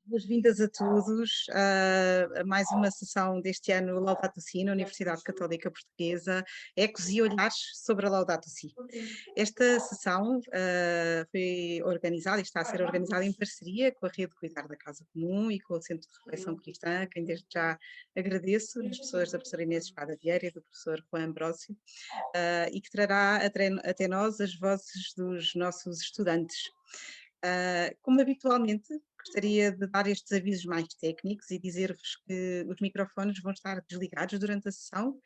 Boas-vindas a todos a mais uma sessão deste ano Laudato Si, na Universidade Católica Portuguesa, Ecos e Olhares sobre a Laudato Si. Esta sessão foi organizada e está a ser organizada em parceria com a Rede Cuidar da Casa Comum e com o Centro de Reflexão Cristã, a quem desde já agradeço, nas pessoas da professora Inês Espada Vieira e do professor Juan Ambrósio, e que trará até nós as vozes dos nossos estudantes. Como habitualmente, gostaria de dar estes avisos mais técnicos e dizer-vos que os microfones vão estar desligados durante a sessão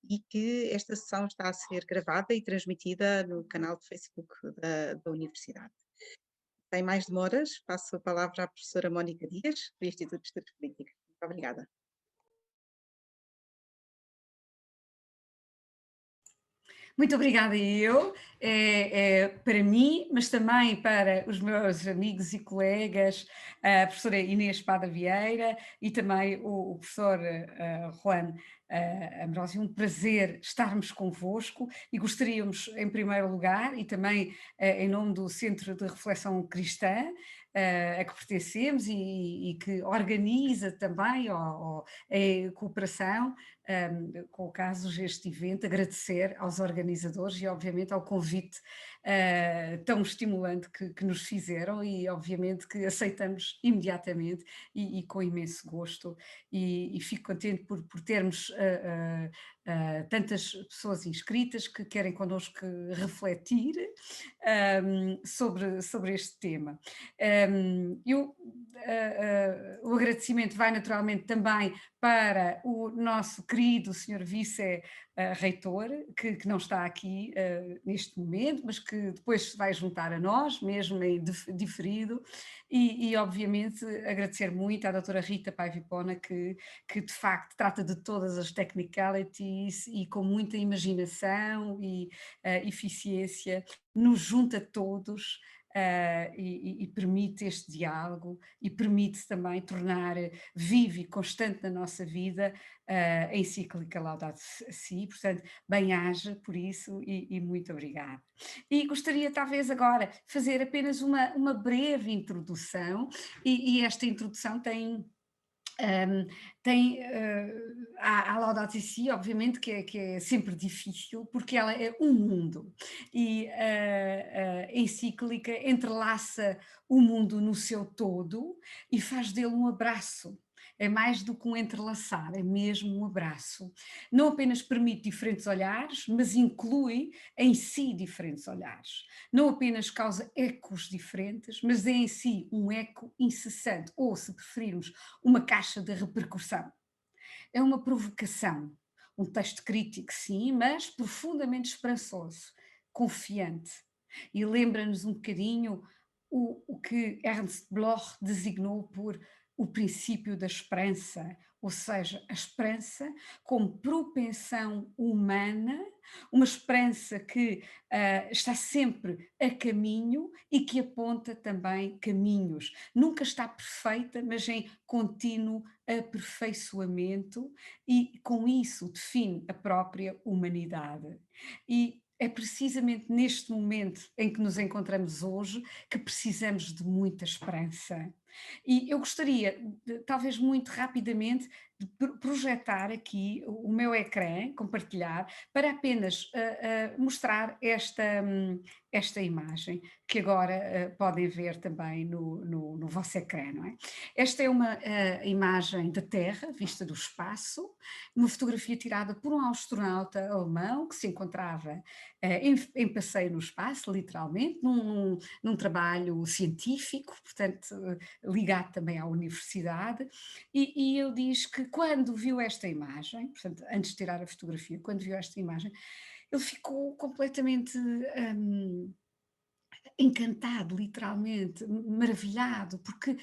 e que esta sessão está a ser gravada e transmitida no canal de Facebook da Universidade. Sem mais demoras, passo a palavra à professora Mónica Dias, do Instituto de Estudos Políticos. Muito obrigada. Muito obrigada eu, para mim, mas também para os meus amigos e colegas, a professora Inês Espada Vieira e também o professor Juan Ambrósio. Um prazer estarmos convosco e gostaríamos, em primeiro lugar, e também em nome do Centro de Reflexão Cristã, a que pertencemos e que organiza também a cooperação com o caso este evento, agradecer aos organizadores e obviamente ao convite tão estimulante que nos fizeram e obviamente que aceitamos imediatamente e com imenso gosto e fico contente por termos tantas pessoas inscritas que querem connosco refletir sobre este tema. O agradecimento vai naturalmente também para o nosso querido senhor vice-reitor, que não está aqui neste momento, mas que depois se vai juntar a nós, mesmo em diferido, e obviamente agradecer muito à doutora Rita Paivipona, que de facto trata de todas as technicalities e com muita imaginação e eficiência, nos junta todos e permite este diálogo e permite também tornar vivo e constante na nossa vida a encíclica Laudato Si, portanto, bem-aja por isso e muito obrigada. E gostaria talvez agora fazer apenas uma breve introdução e esta introdução um, tem a Laudato Si, obviamente, que é sempre difícil, porque ela é um mundo e a encíclica entrelaça o mundo no seu todo e faz dele um abraço. É mais do que um entrelaçar, é mesmo um abraço. Não apenas permite diferentes olhares, mas inclui em si diferentes olhares. Não apenas causa ecos diferentes, mas é em si um eco incessante, ou, se preferirmos, uma caixa de repercussão. É uma provocação, um texto crítico, sim, mas profundamente esperançoso, confiante. E lembra-nos um bocadinho o que Ernst Bloch designou por o princípio da esperança, ou seja, a esperança como propensão humana, uma esperança que está sempre a caminho e que aponta também caminhos. Nunca está perfeita, mas em contínuo aperfeiçoamento e com isso define a própria humanidade. E é precisamente neste momento em que nos encontramos hoje que precisamos de muita esperança. E eu gostaria, talvez muito rapidamente, de projetar aqui o meu ecrã, compartilhar, para apenas mostrar esta imagem, que agora podem ver também no vosso ecrã, não é? Esta é uma imagem da Terra, vista do espaço, uma fotografia tirada por um astronauta alemão que se encontrava em passeio no espaço, literalmente, num trabalho científico, portanto, ligado também à universidade, e ele diz que quando viu esta imagem, portanto, antes de tirar a fotografia, quando viu esta imagem, ele ficou completamente encantado, literalmente, maravilhado, porque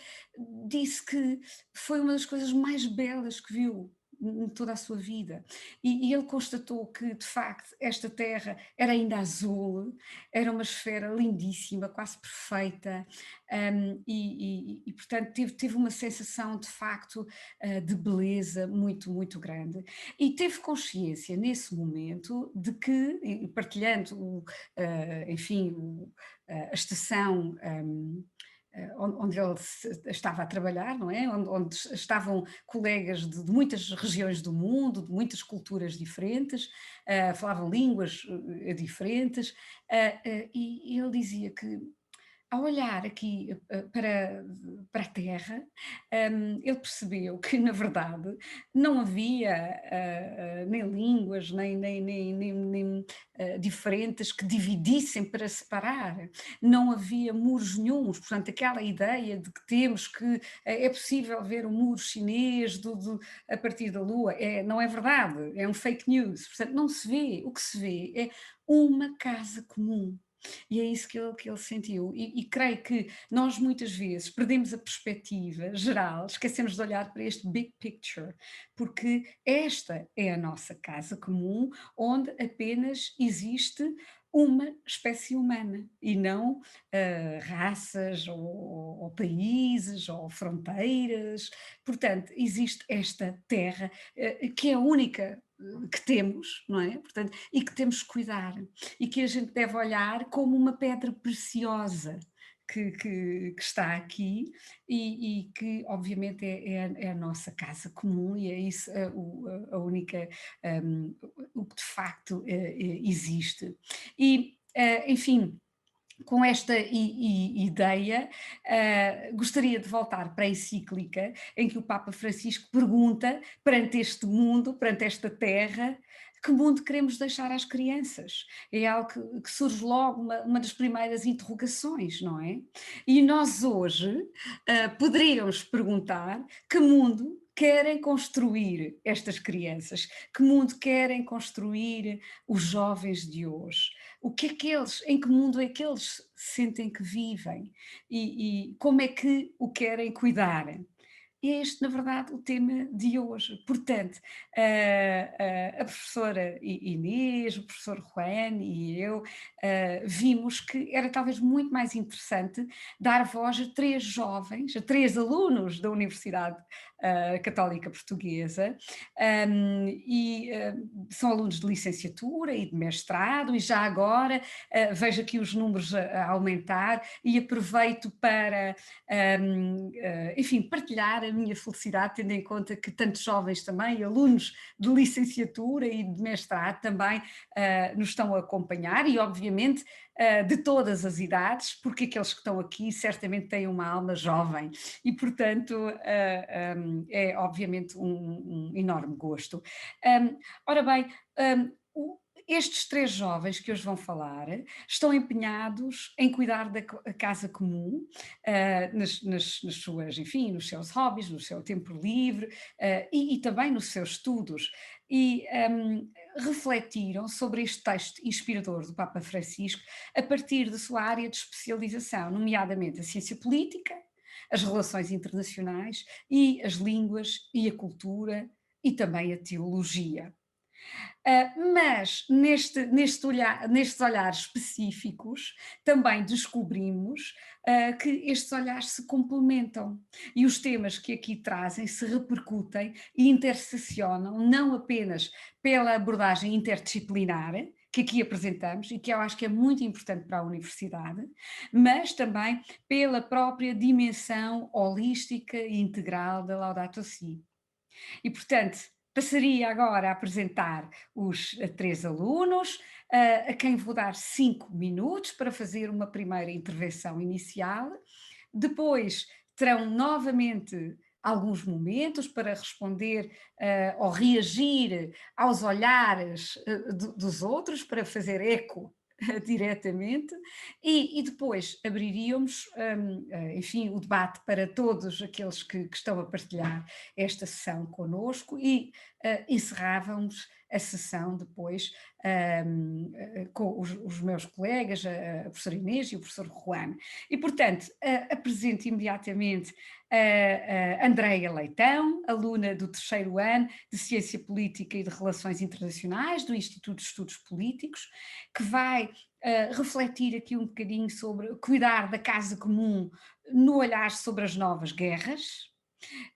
disse que foi uma das coisas mais belas que viu em toda a sua vida. E ele constatou que, de facto, esta terra era ainda azul, era uma esfera lindíssima, quase perfeita, portanto, teve uma sensação, de facto, de beleza muito, muito grande. E teve consciência, nesse momento, de que, e partilhando, enfim, a estação onde ele estava a trabalhar, não é? Onde estavam colegas de muitas regiões do mundo, de muitas culturas diferentes, falavam línguas diferentes, e ele dizia que ao olhar aqui para a Terra, ele percebeu que, na verdade, não havia nem línguas, nem diferentes que dividissem para separar, não havia muros nenhuns, portanto, aquela ideia de que temos que é possível ver o muro chinês a partir da Lua, não é verdade, é um fake news, portanto, não se vê, o que se vê é uma casa comum. E é isso que ele sentiu. E creio que nós muitas vezes perdemos a perspectiva geral, esquecemos de olhar para este big picture, porque esta é a nossa casa comum, onde apenas existe uma espécie humana e não raças ou países ou fronteiras. Portanto, existe esta terra que é a única que temos, não é? Portanto, e que temos que cuidar e que a gente deve olhar como uma pedra preciosa que está aqui e que obviamente é a nossa casa comum e é isso a única, o que de facto existe. E, enfim, com esta ideia, gostaria de voltar para a encíclica em que o Papa Francisco pergunta, perante este mundo, perante esta terra, que mundo queremos deixar às crianças? É algo que surge logo, uma das primeiras interrogações, não é? E nós hoje poderíamos perguntar que mundo querem construir estas crianças? Que mundo querem construir os jovens de hoje? O que é que eles, em que mundo é que eles sentem que vivem e como é que o querem cuidar? E é este, na verdade, o tema de hoje. Portanto, a professora Inês, o professor Juan e eu vimos que era talvez muito mais interessante dar voz a três jovens, a três alunos da Universidade Católica Portuguesa, são alunos de licenciatura e de mestrado, e já agora vejo aqui os números a aumentar e aproveito para, enfim, partilhar a minha felicidade, tendo em conta que tantos jovens também, alunos de licenciatura e de mestrado também nos estão a acompanhar e obviamente de todas as idades, porque aqueles que estão aqui certamente têm uma alma jovem e portanto é obviamente um enorme gosto. Ora bem, estes três jovens que hoje vão falar estão empenhados em cuidar da casa comum, nas suas, enfim, nos seus hobbies, no seu tempo livre e também nos seus estudos. E refletiram sobre este texto inspirador do Papa Francisco a partir da sua área de especialização, nomeadamente a ciência política, as relações internacionais e as línguas e a cultura e também a teologia. Mas nestes olhares específicos também descobrimos que estes olhares se complementam e os temas que aqui trazem se repercutem e interseccionam não apenas pela abordagem interdisciplinar, que aqui apresentamos e que eu acho que é muito importante para a universidade, mas também pela própria dimensão holística e integral da Laudato Si. E, portanto, passaria agora a apresentar os três alunos, a quem vou dar 5 minutos para fazer uma primeira intervenção inicial. Depois terão novamente alguns momentos para responder ou reagir aos olhares dos outros, para fazer eco diretamente, e depois abriríamos, enfim, o debate para todos aqueles que estão a partilhar esta sessão connosco e encerrávamos a sessão depois com os meus colegas, a professora Inês e o professor Juan. E, portanto, apresento imediatamente a Andreia Leitão, aluna do 3º ano de Ciência Política e de Relações Internacionais do Instituto de Estudos Políticos, que vai refletir aqui um bocadinho sobre cuidar da casa comum no olhar sobre as novas guerras.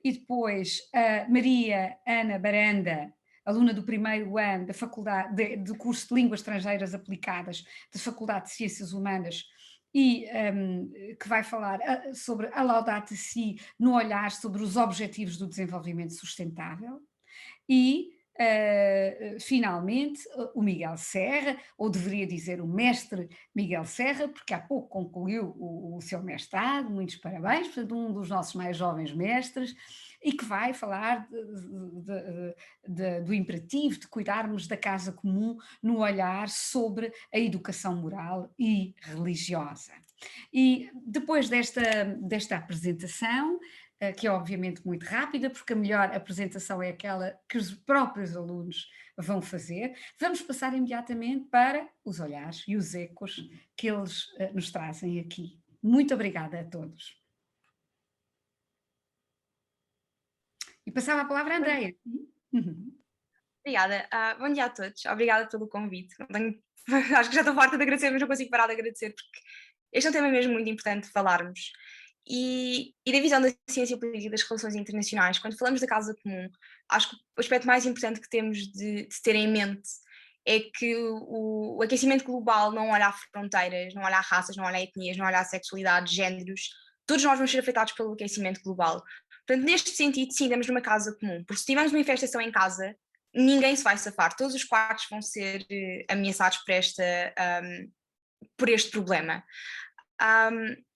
E depois a Maria Ana Baranda, aluna do 1º ano da Faculdade do curso de Línguas Estrangeiras Aplicadas da Faculdade de Ciências Humanas e que vai falar sobre a Laudato Si no olhar sobre os Objetivos do Desenvolvimento Sustentável. E, finalmente, o Miguel Serra, ou deveria dizer o mestre Miguel Serra, porque há pouco concluiu o seu mestrado, muitos parabéns, portanto, um dos nossos mais jovens mestres, e que vai falar do imperativo de cuidarmos da casa comum no olhar sobre a educação moral e religiosa. E depois desta apresentação, que é obviamente muito rápida, porque a melhor apresentação é aquela que os próprios alunos vão fazer. Vamos passar imediatamente para os olhares e os ecos que eles nos trazem aqui. Muito obrigada a todos. E passava a palavra à Andreia. Uhum. Obrigada. Bom dia a todos. Obrigada pelo convite. Acho que já estou farta de agradecer, mas não consigo parar de agradecer, porque este é um tema mesmo muito importante de falarmos. E da visão da ciência política e das relações internacionais, quando falamos da causa comum, acho que o aspecto mais importante que temos de ter em mente é que o aquecimento global não olha a fronteiras, não olha a raças, não olha a etnias, não olha a sexualidade, géneros. Todos nós vamos ser afetados pelo aquecimento global. Portanto, neste sentido, sim, estamos numa causa comum, porque se tivermos uma infestação em casa, ninguém se vai safar, todos os quartos vão ser ameaçados por este problema.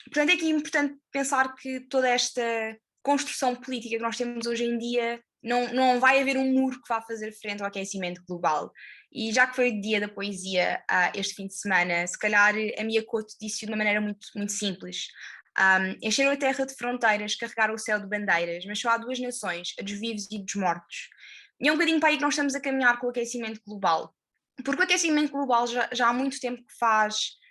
Portanto, é aqui importante pensar que toda esta construção política que nós temos hoje em dia não vai haver um muro que vá fazer frente ao aquecimento global. E já que foi o dia da poesia este fim de semana, se calhar a Mia Couto disse de uma maneira muito, muito simples. Encheram a terra de fronteiras, carregaram o céu de bandeiras, mas só há duas nações, a dos vivos e dos mortos. E é um bocadinho para aí que nós estamos a caminhar com o aquecimento global. Porque o aquecimento global já há muito tempo que faz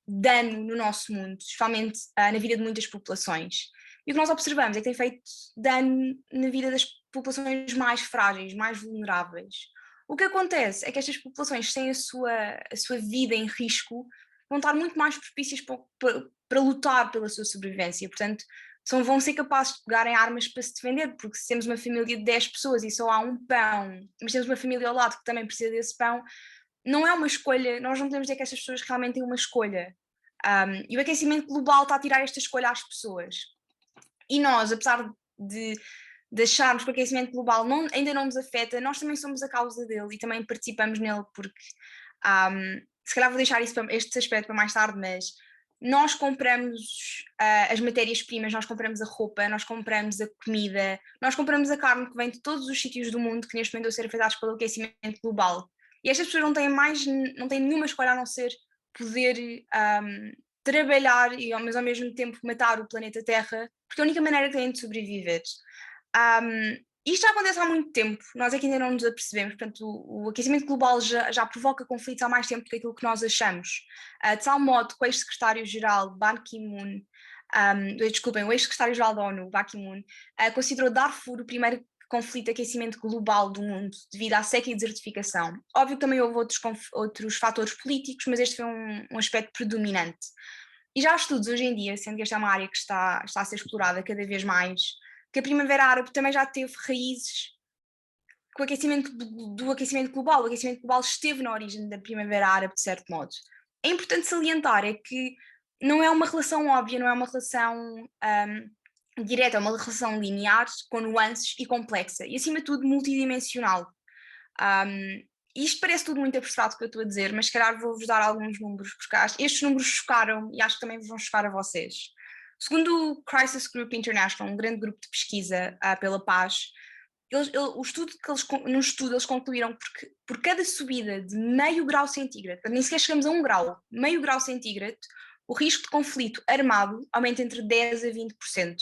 dano no nosso mundo, especialmente na vida de muitas populações. E o que nós observamos é que tem feito dano na vida das populações mais frágeis, mais vulneráveis. O que acontece é que estas populações que têm a sua vida em risco vão estar muito mais propícias para lutar pela sua sobrevivência. Portanto, vão ser capazes de pegarem armas para se defender, porque se temos uma família de 10 pessoas e só há um pão, mas temos uma família ao lado que também precisa desse pão, não é uma escolha, nós não podemos dizer que estas pessoas realmente têm uma escolha. E o aquecimento global está a tirar esta escolha às pessoas. E nós, apesar de acharmos que o aquecimento global ainda não nos afeta, nós também somos a causa dele e também participamos nele, porque se calhar vou deixar este aspecto para mais tarde, mas nós compramos as matérias-primas, nós compramos a roupa, nós compramos a comida, nós compramos a carne que vem de todos os sítios do mundo que neste momento estão a ser afetados pelo aquecimento global. E estas pessoas não têm nenhuma escolha a não ser poder trabalhar, mas ao mesmo tempo matar o planeta Terra, porque é a única maneira que têm de sobreviver. Isto já acontece há muito tempo, nós é que ainda não nos apercebemos, portanto o aquecimento global já provoca conflitos há mais tempo do que aquilo que nós achamos. De tal modo que o ex-secretário-geral Ban Ki-moon, o ex-secretário-geral da ONU, Ban Ki-moon, considerou Darfur o primeiro conflito de aquecimento global do mundo devido à seca e desertificação. Óbvio que também houve outros fatores políticos, mas este foi um aspecto predominante. E já há estudos hoje em dia, sendo que esta é uma área que está a ser explorada cada vez mais, que a Primavera Árabe também já teve raízes com o aquecimento do aquecimento global. O aquecimento global esteve na origem da Primavera Árabe, de certo modo. É importante salientar é que não é uma relação óbvia, não é uma relação direta, é uma relação linear, com nuances e complexa, e acima de tudo multidimensional. Isto parece tudo muito abstrato o que eu estou a dizer, mas se calhar vou-vos dar alguns números, porque estes números chocaram e acho que também vos vão chocar a vocês. Segundo o Crisis Group International, um grande grupo de pesquisa pela paz, no estudo eles concluíram que por cada subida de meio grau centígrado, nem sequer chegamos a 1 grau, meio grau centígrado, o risco de conflito armado aumenta entre 10% a 20%.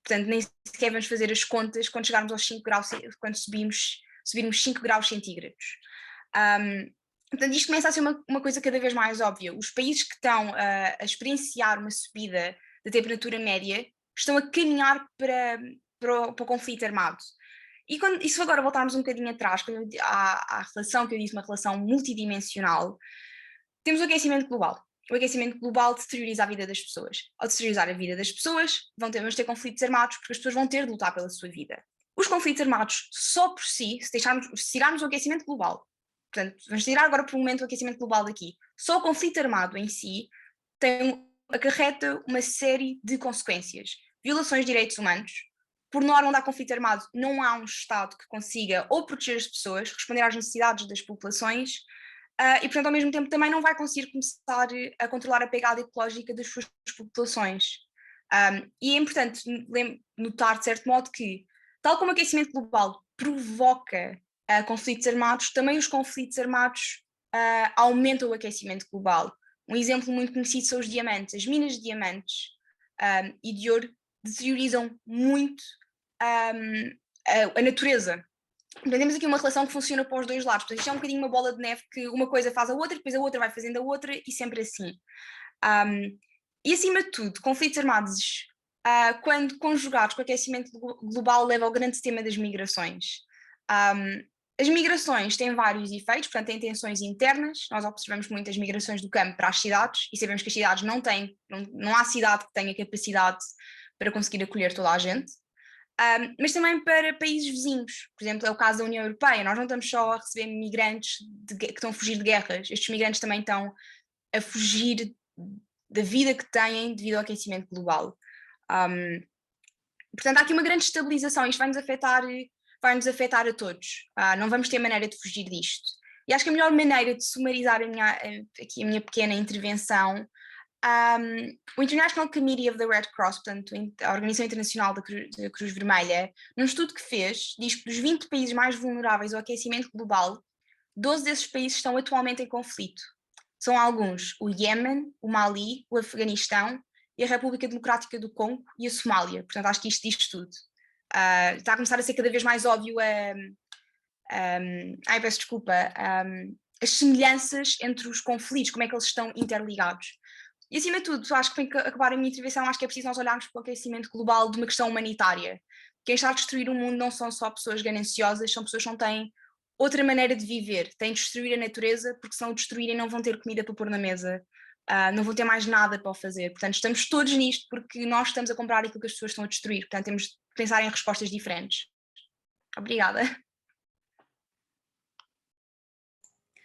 Portanto, nem sequer vamos fazer as contas quando chegarmos aos 5 graus, quando subirmos 5 graus centígrados. Portanto, isto começa a ser uma coisa cada vez mais óbvia. Os países que estão a experienciar uma subida da temperatura média estão a caminhar para o conflito armado. E se agora voltarmos um bocadinho atrás, à relação que eu disse, uma relação multidimensional, temos o aquecimento global. O aquecimento global deterioriza a vida das pessoas. Ao deteriorizar a vida das pessoas, vamos ter conflitos armados, porque as pessoas vão ter de lutar pela sua vida. Os conflitos armados, só por si, se tirarmos o aquecimento global, portanto, vamos tirar agora por um momento o aquecimento global daqui, só o conflito armado em si tem acarreta uma série de consequências. Violações de direitos humanos. Por norma, onde há conflito armado, não há um Estado que consiga ou proteger as pessoas, responder às necessidades das populações, e, portanto, ao mesmo tempo, também não vai conseguir começar a controlar a pegada ecológica das suas populações. E é importante notar, de certo modo, que, tal como o aquecimento global provoca conflitos armados, também os conflitos armados aumentam o aquecimento global. Um exemplo muito conhecido são os diamantes. As minas de diamantes e de ouro deteriorizam muito a natureza. Então, temos aqui uma relação que funciona para os dois lados. Portanto, isto é um bocadinho uma bola de neve que uma coisa faz a outra, depois a outra vai fazendo a outra e sempre assim. E acima de tudo, conflitos armados, quando conjugados com o aquecimento global, leva ao grande tema das migrações. As migrações têm vários efeitos, portanto, têm tensões internas. Nós observamos muitas migrações do campo para as cidades e sabemos que as cidades não há cidade que tenha capacidade para conseguir acolher toda a gente. Mas também para países vizinhos. Por exemplo, é o caso da União Europeia. Nós não estamos só a receber migrantes que estão a fugir de guerras. Estes migrantes também estão a fugir da vida que têm devido ao aquecimento global. Portanto, há aqui uma grande estabilização. Isto vai-nos afetar a todos. Não vamos ter maneira de fugir disto. E acho que a melhor maneira de sumarizar aqui a minha pequena intervenção, o International Committee of the Red Cross, portanto, a Organização Internacional da Cruz Vermelha, num estudo que fez, diz que dos 20 países mais vulneráveis ao aquecimento global, 12 desses países estão atualmente em conflito. São alguns: o Iémen, o Mali, o Afeganistão e a República Democrática do Congo e a Somália. Portanto, acho que isto diz tudo. Está a começar a ser cada vez mais óbvio peço desculpa, as semelhanças entre os conflitos, como é que eles estão interligados. E, acima de tudo, acho que para acabar a minha intervenção, acho que é preciso nós olharmos para o aquecimento global de uma questão humanitária. Quem está a destruir o mundo não são só pessoas gananciosas, são pessoas que não têm outra maneira de viver, têm de destruir a natureza, porque se não o destruírem não vão ter comida para pôr na mesa, não vão ter mais nada para o fazer. Portanto, estamos todos nisto porque nós estamos a comprar aquilo que as pessoas estão a destruir. Portanto, temos de pensar em respostas diferentes. Obrigada.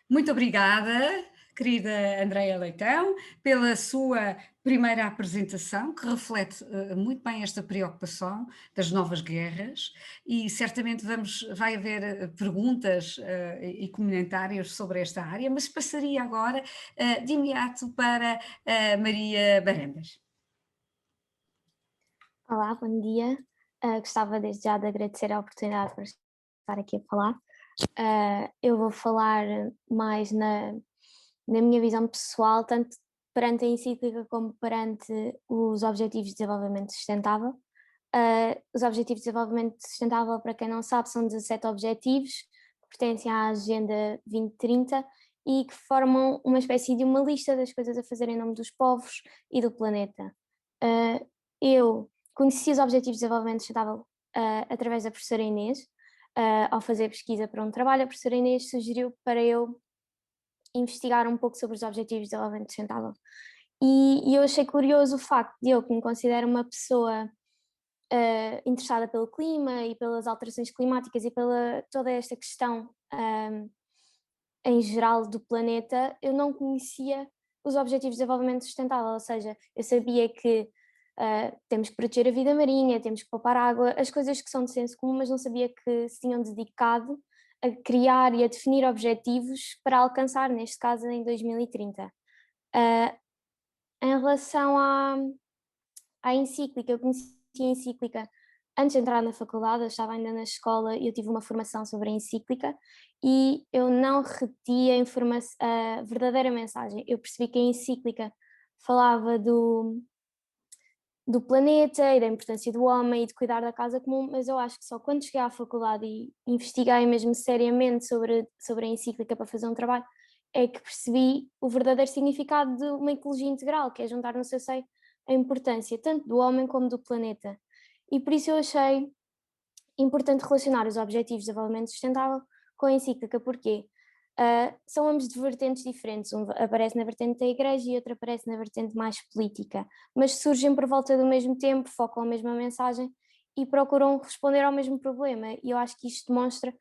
Muito obrigada, querida Andreia Leitão, pela sua primeira apresentação, que reflete muito bem esta preocupação das novas guerras, e certamente vai haver perguntas e comentários sobre esta área, mas passaria agora de imediato para Maria Barandas. Olá, bom dia. Gostava desde já de agradecer a oportunidade por estar aqui a falar. Eu vou falar mais na minha visão pessoal, tanto perante a encíclica como perante os Objetivos de Desenvolvimento Sustentável. Os Objetivos de Desenvolvimento Sustentável, para quem não sabe, são 17 objetivos que pertencem à Agenda 2030 e que formam uma espécie de uma lista das coisas a fazer em nome dos povos e do planeta. Eu conheci os Objetivos de Desenvolvimento Sustentável através da professora Inês. Ao fazer pesquisa para um trabalho, a professora Inês sugeriu para eu investigar um pouco sobre os Objetivos de Desenvolvimento Sustentável. E eu achei curioso o facto de eu, que me considero uma pessoa interessada pelo clima e pelas alterações climáticas e pela toda esta questão em geral do planeta, eu não conhecia os Objetivos de Desenvolvimento Sustentável, ou seja, eu sabia que temos que proteger a vida marinha, temos que poupar água, as coisas que são de senso comum, mas não sabia que se tinham dedicado a criar e a definir objetivos para alcançar, neste caso, em 2030. Em relação à encíclica, eu conheci a encíclica antes de entrar na faculdade, eu estava ainda na escola e eu tive uma formação sobre a encíclica e eu não reti a verdadeira mensagem. Eu percebi que a encíclica falava do planeta e da importância do homem e de cuidar da casa comum, mas eu acho que só quando cheguei à faculdade e investiguei mesmo seriamente sobre a encíclica para fazer um trabalho, é que percebi o verdadeiro significado de uma ecologia integral, que é juntar no seu seio a importância tanto do homem como do planeta. E por isso eu achei importante relacionar os Objetivos de Desenvolvimento Sustentável com a encíclica. Porquê? São ambos de vertentes diferentes, um aparece na vertente da igreja e outro aparece na vertente mais política, mas surgem por volta do mesmo tempo, focam a mesma mensagem e procuram responder ao mesmo problema, e eu acho que isto demonstra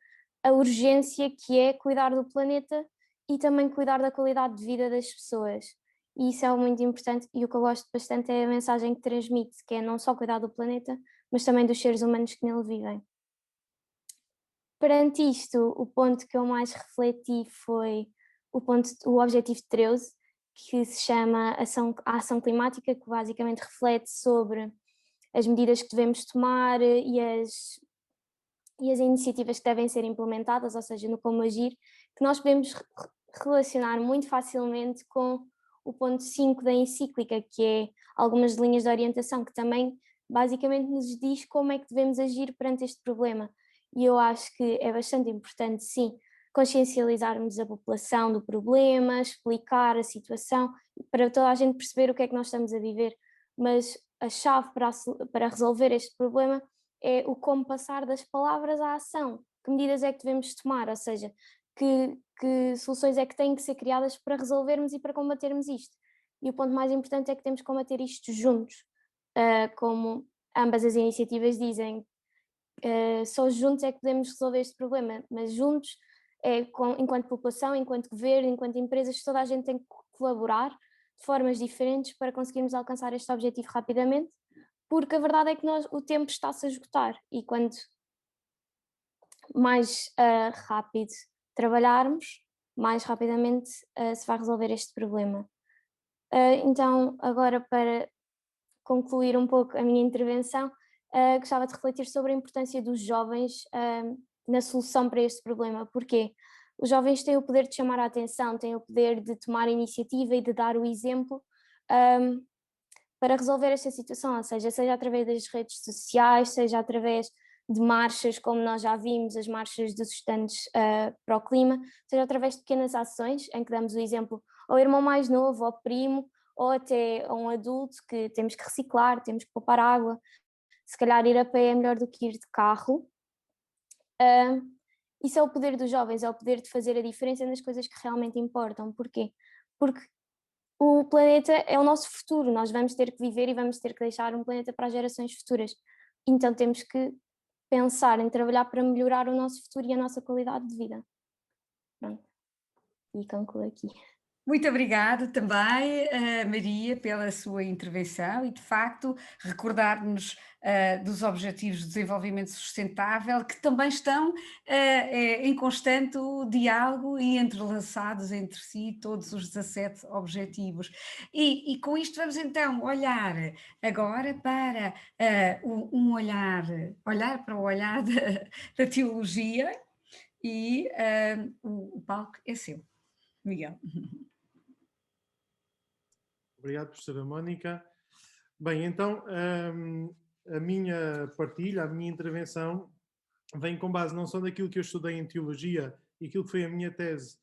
a urgência que é cuidar do planeta e também cuidar da qualidade de vida das pessoas. e isso é muito importante, e o que eu gosto bastante é a mensagem que transmite, que é não só cuidar do planeta, mas também dos seres humanos que nele vivem. Perante isto, o ponto que eu mais refleti foi o objetivo 13, que se chama a ação climática, que basicamente reflete sobre as medidas que devemos tomar e as iniciativas que devem ser implementadas, ou seja, no como agir, que nós podemos relacionar muito facilmente com o ponto 5 da encíclica, que é algumas linhas de orientação, que também basicamente nos diz como é que devemos agir perante este problema. E eu acho que é bastante importante, sim, consciencializarmos a população do problema, explicar a situação, para toda a gente perceber o que é que nós estamos a viver, mas a chave para resolver este problema é o como passar das palavras à ação, que medidas é que devemos tomar, ou seja, que soluções é que têm que ser criadas para resolvermos e para combatermos isto. E o ponto mais importante é que temos que combater isto juntos, como ambas as iniciativas dizem, só juntos é que podemos resolver este problema, mas juntos, enquanto população, enquanto governo, enquanto empresas, toda a gente tem que colaborar de formas diferentes para conseguirmos alcançar este objetivo rapidamente, porque a verdade é que o tempo está-se a esgotar e quando mais rápido trabalharmos, mais rapidamente se vai resolver este problema. Então, agora para concluir um pouco a minha intervenção, gostava de refletir sobre a importância dos jovens na solução para este problema. Porquê? Os jovens têm o poder de chamar a atenção, têm o poder de tomar a iniciativa e de dar o exemplo para resolver esta situação, ou seja através das redes sociais, seja através de marchas, como nós já vimos, as marchas dos estudantes para o clima, seja através de pequenas ações, em que damos o exemplo ao irmão mais novo, ao primo, ou até a um adulto que temos que reciclar, temos que poupar água, se calhar ir a pé é melhor do que ir de carro. Isso é o poder dos jovens, é o poder de fazer a diferença nas coisas que realmente importam. Porquê? Porque o planeta é o nosso futuro, nós vamos ter que viver e vamos ter que deixar um planeta para as gerações futuras. Então temos que pensar em trabalhar para melhorar o nosso futuro e a nossa qualidade de vida. Pronto. E concluo aqui. Muito obrigada também, Maria, pela sua intervenção e, de facto, recordar-nos dos Objetivos de Desenvolvimento Sustentável, que também estão em constante diálogo e entrelaçados entre si, todos os 17 objetivos. E com isto vamos então olhar agora para olhar para o olhar da teologia e o palco é seu, Miguel. Obrigado, professora Mónica. Bem, então, a minha partilha, a minha intervenção vem com base não só naquilo que eu estudei em teologia e aquilo que foi a minha tese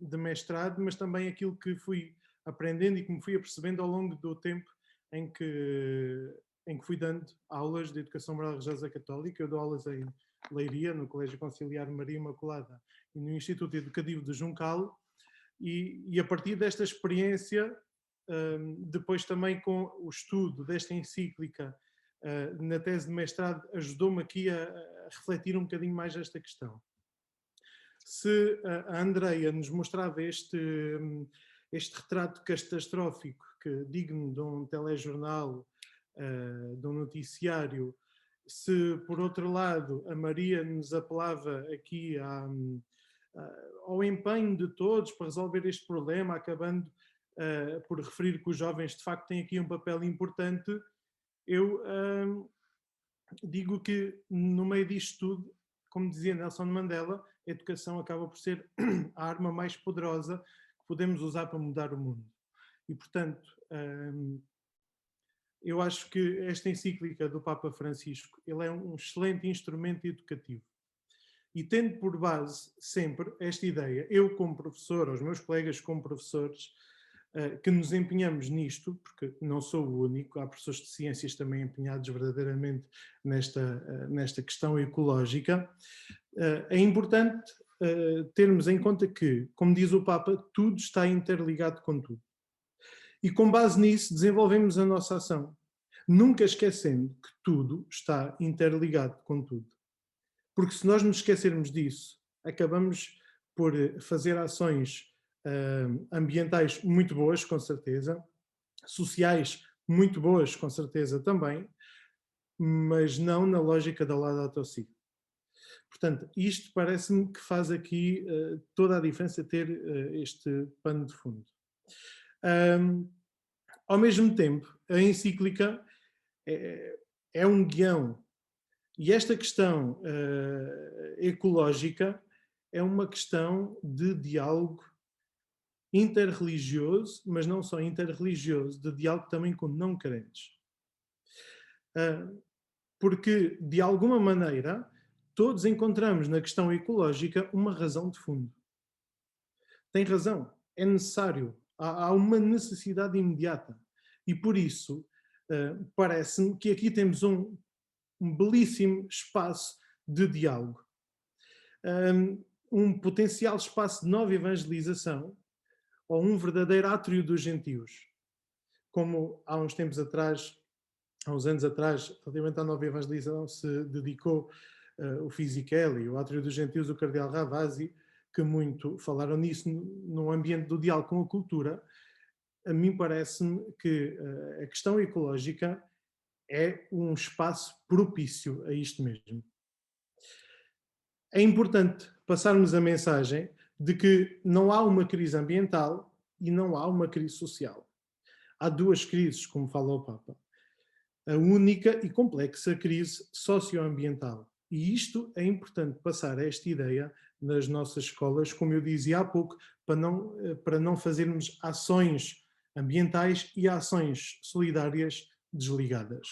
de mestrado, mas também aquilo que fui aprendendo e que me fui apercebendo ao longo do tempo em que fui dando aulas de Educação Moral Religiosa Católica. Eu dou aulas em Leiria, no Colégio Conciliar Maria Imaculada e no Instituto Educativo de Juncal, e a partir desta experiência, depois também com o estudo desta encíclica na tese de mestrado, ajudou-me aqui a refletir um bocadinho mais esta questão. Se a Andreia nos mostrava este retrato catastrófico, digno de um telejornal, de um noticiário, se por outro lado a Maria nos apelava aqui ao empenho de todos para resolver este problema, acabando por referir que os jovens de facto têm aqui um papel importante, eu digo que no meio disto tudo, como dizia Nelson Mandela, a educação acaba por ser a arma mais poderosa que podemos usar para mudar o mundo. E portanto, eu acho que esta encíclica do Papa Francisco, ele é um excelente instrumento educativo. E tendo por base sempre esta ideia, eu como professor, os meus colegas como professores, que nos empenhamos nisto, porque não sou o único, há professores de ciências também empenhados verdadeiramente nesta questão ecológica, é importante termos em conta que, como diz o Papa, tudo está interligado com tudo. E com base nisso desenvolvemos a nossa ação, nunca esquecendo que tudo está interligado com tudo. Porque se nós nos esquecermos disso, acabamos por fazer ações ambientais muito boas, com certeza, sociais muito boas, com certeza também, mas não na lógica da Laudato Si. Portanto, isto parece-me que faz aqui toda a diferença ter este pano de fundo. Ao mesmo tempo, a encíclica é um guião, e esta questão ecológica é uma questão de diálogo interreligioso, mas não só interreligioso, de diálogo também com não crentes. Porque, de alguma maneira, todos encontramos na questão ecológica uma razão de fundo. Tem razão, é necessário, há uma necessidade imediata. E por isso, parece-me que aqui temos um belíssimo espaço de diálogo. Um potencial espaço de nova evangelização, ou um verdadeiro átrio dos gentios. Como há uns tempos atrás, há uns anos atrás, relativamente à nova evangelização, se dedicou o Fisichella, o átrio dos gentios, o cardeal Ravasi, que muito falaram nisso no ambiente do diálogo com a cultura. A mim parece-me que a questão ecológica é um espaço propício a isto mesmo. É importante passarmos a mensagem de que não há uma crise ambiental e não há uma crise social. Há duas crises, como fala o Papa. A única e complexa crise socioambiental. E isto é importante passar esta ideia nas nossas escolas, como eu dizia há pouco, para não fazermos ações ambientais e ações solidárias desligadas.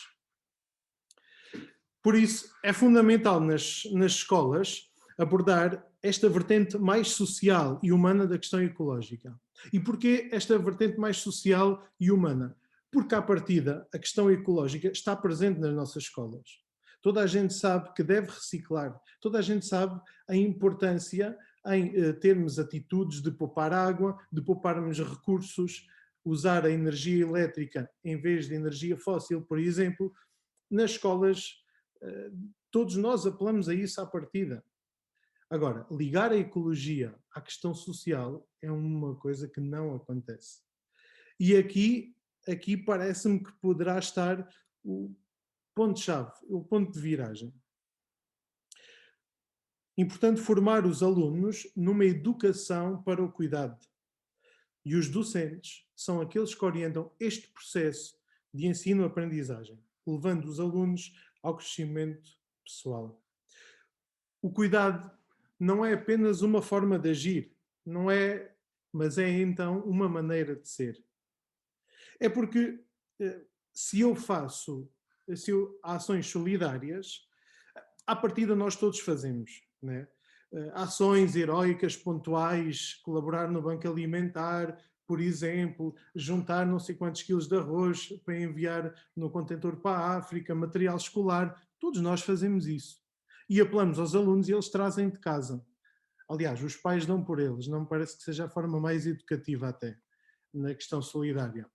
Por isso, é fundamental nas escolas abordar esta vertente mais social e humana da questão ecológica. E porquê esta vertente mais social e humana? Porque, à partida, a questão ecológica está presente nas nossas escolas. Toda a gente sabe que deve reciclar, toda a gente sabe a importância em termos atitudes de poupar água, de pouparmos recursos, usar a energia elétrica em vez de energia fóssil, por exemplo. Nas escolas, todos nós apelamos a isso à partida. Agora, ligar a ecologia à questão social é uma coisa que não acontece. E aqui parece-me que poderá estar o ponto-chave, o ponto de viragem. Importante formar os alunos numa educação para o cuidado. E os docentes são aqueles que orientam este processo de ensino-aprendizagem, levando os alunos ao crescimento pessoal. O cuidado não é apenas uma forma de agir, não é, mas é então uma maneira de ser. É porque se eu faço ações solidárias, à partida nós todos fazemos, né? Ações heroicas, pontuais, colaborar no banco alimentar, por exemplo, juntar não sei quantos quilos de arroz para enviar no contentor para a África, material escolar, todos nós fazemos isso. E apelamos aos alunos e eles trazem de casa. Aliás, os pais dão por eles, não me parece que seja a forma mais educativa até, na questão solidária.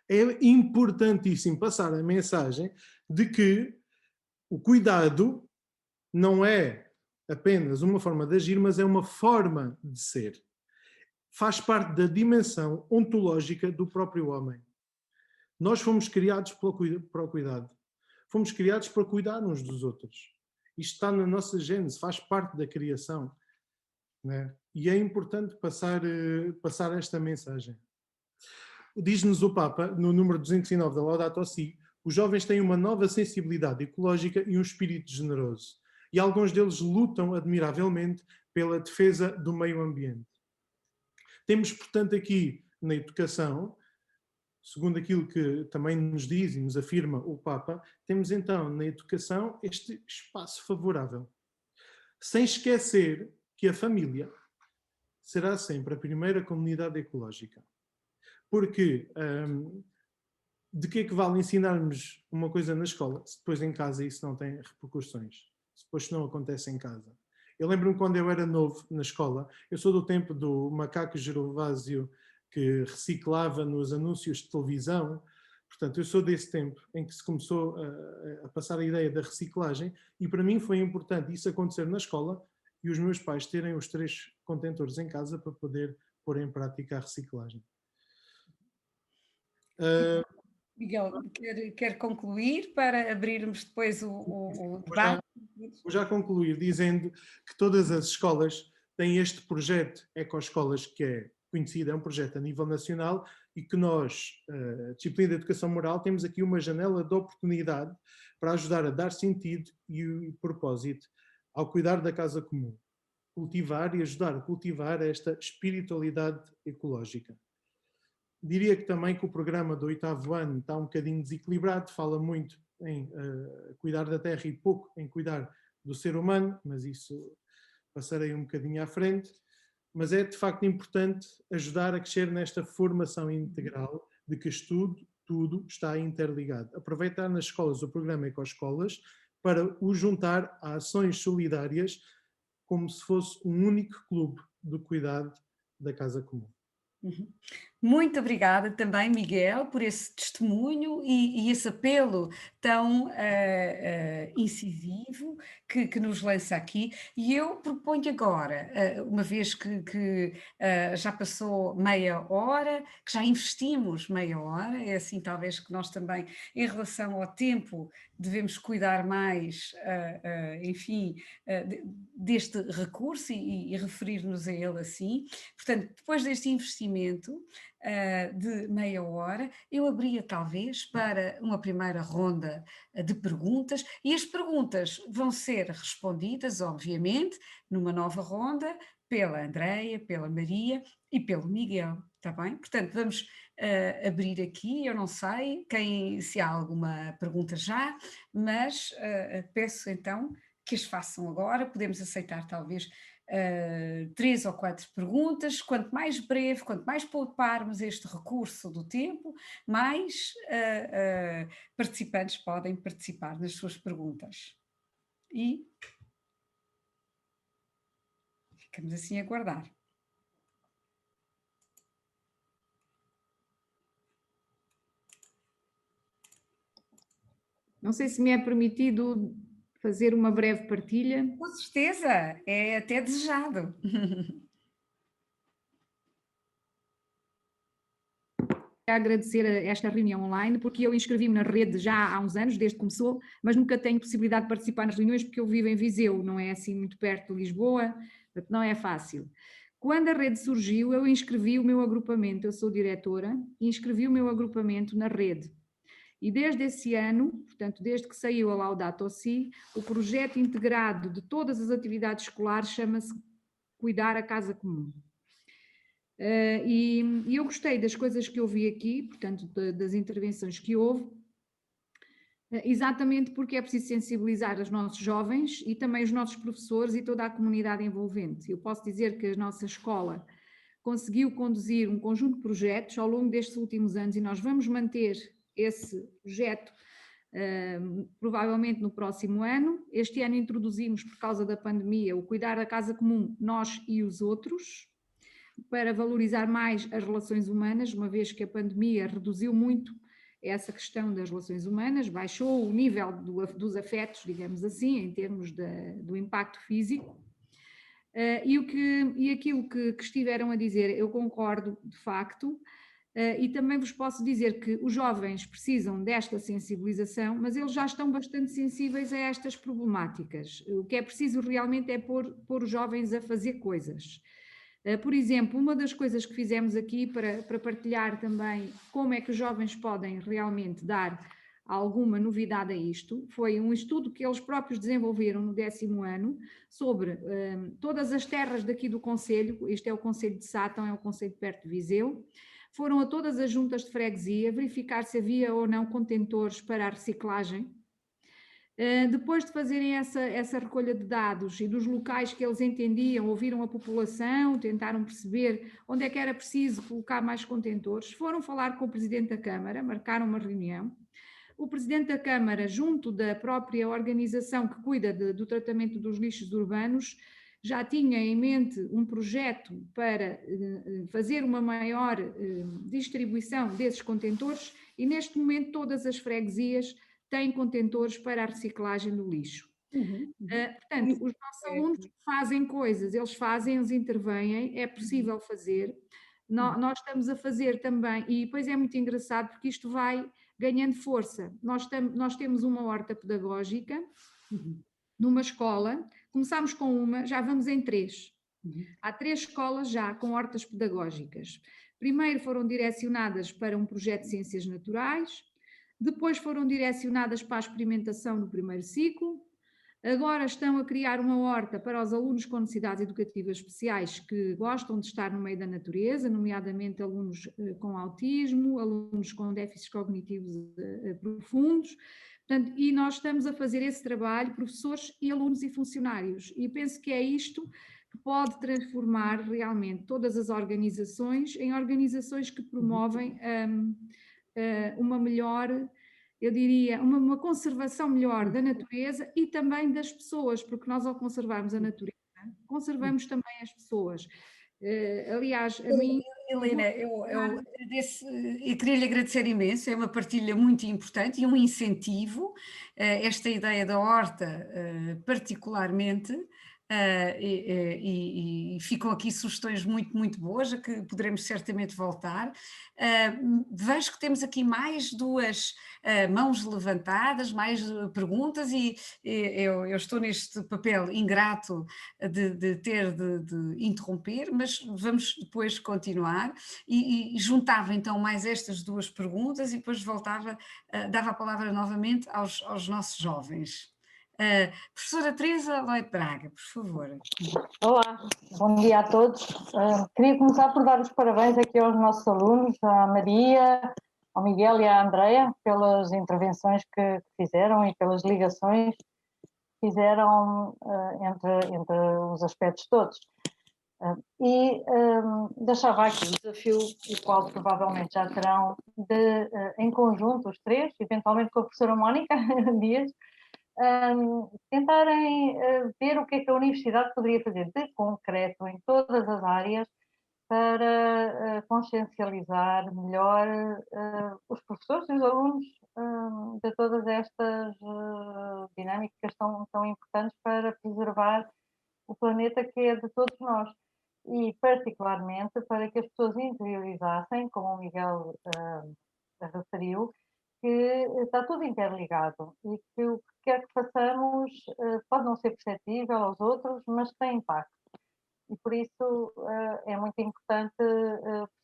É importantíssimo passar a mensagem de que o cuidado não é apenas uma forma de agir, mas é uma forma de ser. Faz parte da dimensão ontológica do próprio homem. Nós fomos criados para o cuidado. Fomos criados para cuidar uns dos outros. Isto está na nossa gênese, faz parte da criação. Né? E é importante passar esta mensagem. Diz-nos o Papa, no número 209 da Laudato Si, os jovens têm uma nova sensibilidade ecológica e um espírito generoso. E alguns deles lutam admiravelmente pela defesa do meio ambiente. Temos, portanto, aqui na educação, segundo aquilo que também nos diz e nos afirma o Papa, temos então na educação este espaço favorável. Sem esquecer que a família será sempre a primeira comunidade ecológica. Porque de que é que vale ensinarmos uma coisa na escola se depois em casa isso não tem repercussões? Se depois não acontece em casa? Eu lembro-me quando eu era novo na escola, eu sou do tempo do macaco Gervásio que reciclava nos anúncios de televisão, portanto eu sou desse tempo em que se começou a passar a ideia da reciclagem e para mim foi importante isso acontecer na escola e os meus pais terem os 3 contentores em casa para poder pôr em prática a reciclagem. Miguel, quer concluir para abrirmos depois o debate? Vou já concluir dizendo que todas as escolas têm este projeto Ecoescolas, que é conhecido, é um projeto a nível nacional, e que nós, disciplina de Educação Moral, temos aqui uma janela de oportunidade para ajudar a dar sentido e propósito ao cuidar da casa comum, cultivar e ajudar a cultivar esta espiritualidade ecológica. Diria que também que o programa do 8º ano está um bocadinho desequilibrado, fala muito em cuidar da terra e pouco em cuidar do ser humano, mas isso passarei um bocadinho à frente. Mas é de facto importante ajudar a crescer nesta formação integral de que tudo está interligado. Aproveitar nas escolas o programa Ecoescolas para o juntar a ações solidárias como se fosse um único clube do cuidado da casa comum. Muito obrigada também, Miguel, por esse testemunho e esse apelo tão incisivo que nos lança aqui. E eu proponho agora, uma vez que já passou meia hora, que já investimos meia hora, é assim talvez que nós também, em relação ao tempo, devemos cuidar mais, enfim, deste recurso e referir-nos a ele assim. Portanto, depois deste investimento de meia hora, eu abria talvez para uma primeira ronda de perguntas, e as perguntas vão ser respondidas, obviamente, numa nova ronda, pela Andreia, pela Maria e pelo Miguel, está bem? Portanto, vamos abrir aqui, eu não sei se há alguma pergunta já, mas peço então que as façam agora, podemos aceitar talvez 3 ou 4 perguntas. Quanto mais breve, quanto mais pouparmos este recurso do tempo, mais participantes podem participar nas suas perguntas. E ficamos assim a aguardar. Não sei se me é permitido fazer uma breve partilha. Com certeza, é até desejado. Agradecer esta reunião online, porque eu inscrevi-me na rede já há uns anos, desde que começou, mas nunca tenho possibilidade de participar nas reuniões porque eu vivo em Viseu, não é assim muito perto de Lisboa, não é fácil. Quando a rede surgiu, eu inscrevi o meu agrupamento, eu sou diretora, e inscrevi o meu agrupamento na rede. E desde esse ano, portanto, desde que saiu a Laudato Si, o projeto integrado de todas as atividades escolares chama-se Cuidar a Casa Comum. E eu gostei das coisas que ouvi aqui, portanto, das intervenções que houve, exatamente porque é preciso sensibilizar os nossos jovens e também os nossos professores e toda a comunidade envolvente. Eu posso dizer que a nossa escola conseguiu conduzir um conjunto de projetos ao longo destes últimos anos e nós vamos manter esse projeto provavelmente no próximo ano. Este ano introduzimos, por causa da pandemia, o Cuidar da Casa Comum, nós e os outros, para valorizar mais as relações humanas, uma vez que a pandemia reduziu muito essa questão das relações humanas, baixou o nível dos afetos, digamos assim, em termos do impacto físico. E aquilo que estiveram a dizer, eu concordo de facto, e também vos posso dizer que os jovens precisam desta sensibilização, mas eles já estão bastante sensíveis a estas problemáticas. O que é preciso realmente é pôr os jovens a fazer coisas. Por exemplo, uma das coisas que fizemos aqui para partilhar também como é que os jovens podem realmente dar alguma novidade a isto, foi um estudo que eles próprios desenvolveram no 10º ano sobre todas as terras daqui do concelho. Este é o concelho de Sátão, é o concelho perto de Viseu. Foram a todas as juntas de freguesia verificar se havia ou não contentores para a reciclagem. Depois de fazerem essa recolha de dados e dos locais que eles entendiam, ouviram a população, tentaram perceber onde é que era preciso colocar mais contentores, foram falar com o Presidente da Câmara, marcaram uma reunião. O Presidente da Câmara, junto da própria organização que cuida do tratamento dos lixos urbanos, já tinha em mente um projeto para fazer uma maior distribuição desses contentores e neste momento todas as freguesias têm contentores para a reciclagem do lixo. Portanto, os nossos alunos fazem coisas, eles intervêm, é possível fazer. Nós estamos a fazer também, e depois é muito engraçado porque isto vai ganhando força. Nós temos uma horta pedagógica numa escola, começámos com uma, já vamos em 3. Há 3 escolas já com hortas pedagógicas. Primeiro foram direcionadas para um projeto de ciências naturais, depois foram direcionadas para a experimentação no primeiro ciclo, agora estão a criar uma horta para os alunos com necessidades educativas especiais que gostam de estar no meio da natureza, nomeadamente alunos com autismo, alunos com déficits cognitivos profundos. Portanto, e nós estamos a fazer esse trabalho, professores e alunos e funcionários, e penso que é isto que pode transformar realmente todas as organizações em organizações que promovem uma melhor, eu diria, uma conservação melhor da natureza e também das pessoas, porque nós ao conservarmos a natureza, conservamos também as pessoas. Aliás, a mim... Helena, eu queria lhe agradecer imenso, é uma partilha muito importante e um incentivo, esta ideia da horta particularmente, e ficam aqui sugestões muito, muito boas, a que poderemos certamente voltar. Vejo que temos aqui mais 2 mãos levantadas, mais perguntas, e eu estou neste papel ingrato de ter de interromper, mas vamos depois continuar e juntava então mais estas 2 perguntas e depois voltava, dava a palavra novamente aos nossos jovens. Professora Teresa Leite Braga, por favor. Olá, bom dia a todos. Queria começar por dar os parabéns aqui aos nossos alunos, à Maria, ao Miguel e à Andreia, pelas intervenções que fizeram e pelas ligações que fizeram entre os aspectos todos. Deixava aqui o desafio, o qual provavelmente já terão, de, em conjunto, os 3, eventualmente com a professora Mónica Dias, tentarem ver o que é que a universidade poderia fazer de concreto em todas as áreas para consciencializar melhor os professores e os alunos de todas estas dinâmicas tão importantes para preservar o planeta que é de todos nós, e particularmente para que as pessoas interiorizassem, como o Miguel referiu, que está tudo interligado e que o que quer que façamos pode não ser perceptível aos outros, mas tem impacto. E por isso é muito importante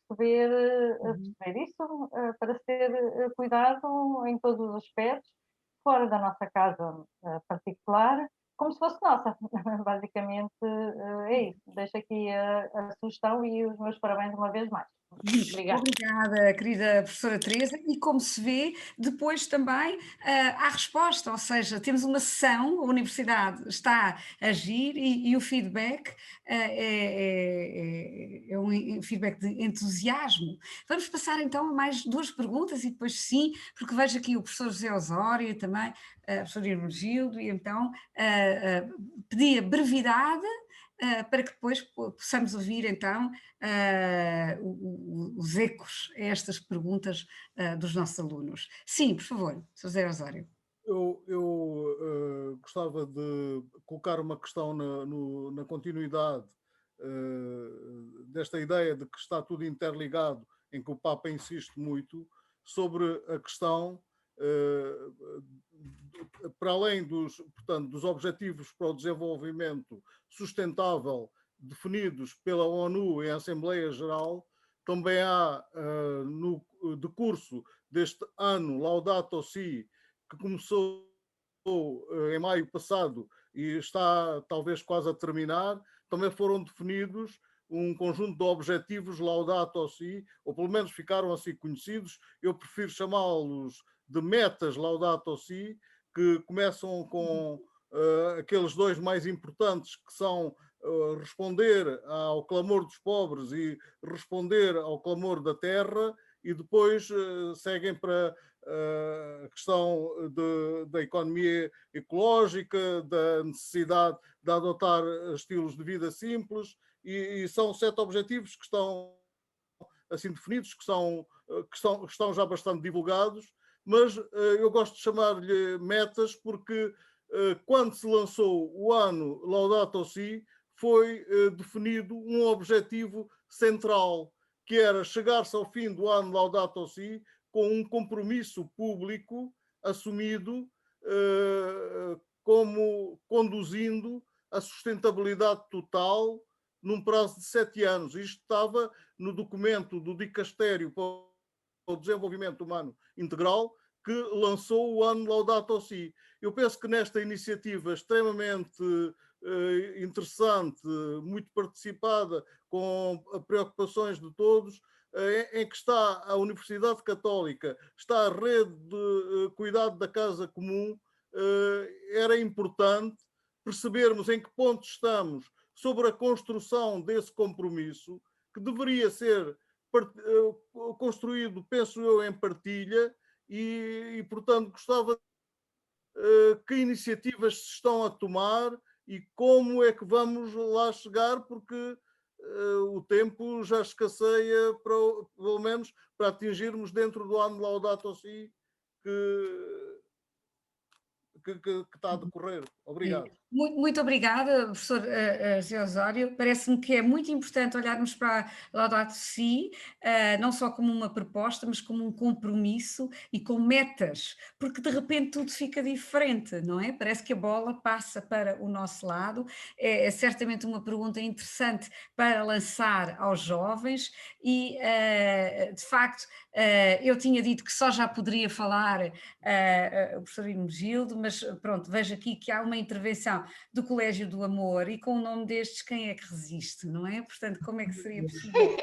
perceber isso para ser cuidado em todos os aspectos, fora da nossa casa particular, como se fosse nossa. Basicamente é isso. Deixo aqui a sugestão e os meus parabéns uma vez mais. Obrigada. Obrigada, querida professora Teresa, e como se vê, depois também há resposta, ou seja, temos uma sessão, a universidade está a agir e o feedback é um feedback de entusiasmo. Vamos passar então a mais 2 perguntas e depois sim, porque vejo aqui o professor José Osório e também a professora Hermenegildo, e então pedia brevidade, para que depois possamos ouvir então os ecos a estas perguntas dos nossos alunos. Sim, por favor, Sr. José Osório. Eu gostava de colocar uma questão na continuidade desta ideia de que está tudo interligado, em que o Papa insiste muito, sobre a questão, para além dos objetivos para o desenvolvimento sustentável definidos pela ONU em Assembleia Geral, também há no decurso deste ano Laudato Si, que começou em maio passado e está talvez quase a terminar, também foram definidos um conjunto de objetivos Laudato Si, ou pelo menos ficaram assim conhecidos. Eu prefiro chamá-los de metas Laudato Si, que começam com aqueles 2 mais importantes, que são responder ao clamor dos pobres e responder ao clamor da terra, e depois seguem para a questão da economia ecológica, da necessidade de adotar estilos de vida simples, e são 7 objetivos que estão assim definidos, que estão já bastante divulgados, mas eu gosto de chamar-lhe metas porque quando se lançou o ano Laudato Si, foi definido um objetivo central, que era chegar-se ao fim do ano Laudato Si com um compromisso público assumido como conduzindo a sustentabilidade total num prazo de 7 anos. Isto estava no documento do Dicastério para o Desenvolvimento Humano Integral, que lançou o ano Laudato Si. Eu penso que nesta iniciativa extremamente interessante, muito participada, com preocupações de todos, em que está a Universidade Católica, está a rede de cuidado da Casa Comum, era importante percebermos em que ponto estamos sobre a construção desse compromisso, que deveria ser construído, penso eu, em partilha, e portanto, gostava que iniciativas se estão a tomar e como é que vamos lá chegar, porque o tempo já escasseia, pelo menos, para atingirmos dentro do ano Laudato Si que está a decorrer. Obrigado. Muito obrigada, professor José Osório. Parece-me que é muito importante olharmos para a Laudato Si, não só como uma proposta, mas como um compromisso e com metas, porque de repente tudo fica diferente, não é? Parece que a bola passa para o nosso lado. É certamente uma pergunta interessante para lançar aos jovens e, de facto, eu tinha dito que só já poderia falar o professor Hermenegildo, mas pronto, vejo aqui que há uma intervenção do Colégio do Amor, e com o nome destes, quem é que resiste, não é? Portanto, como é que seria possível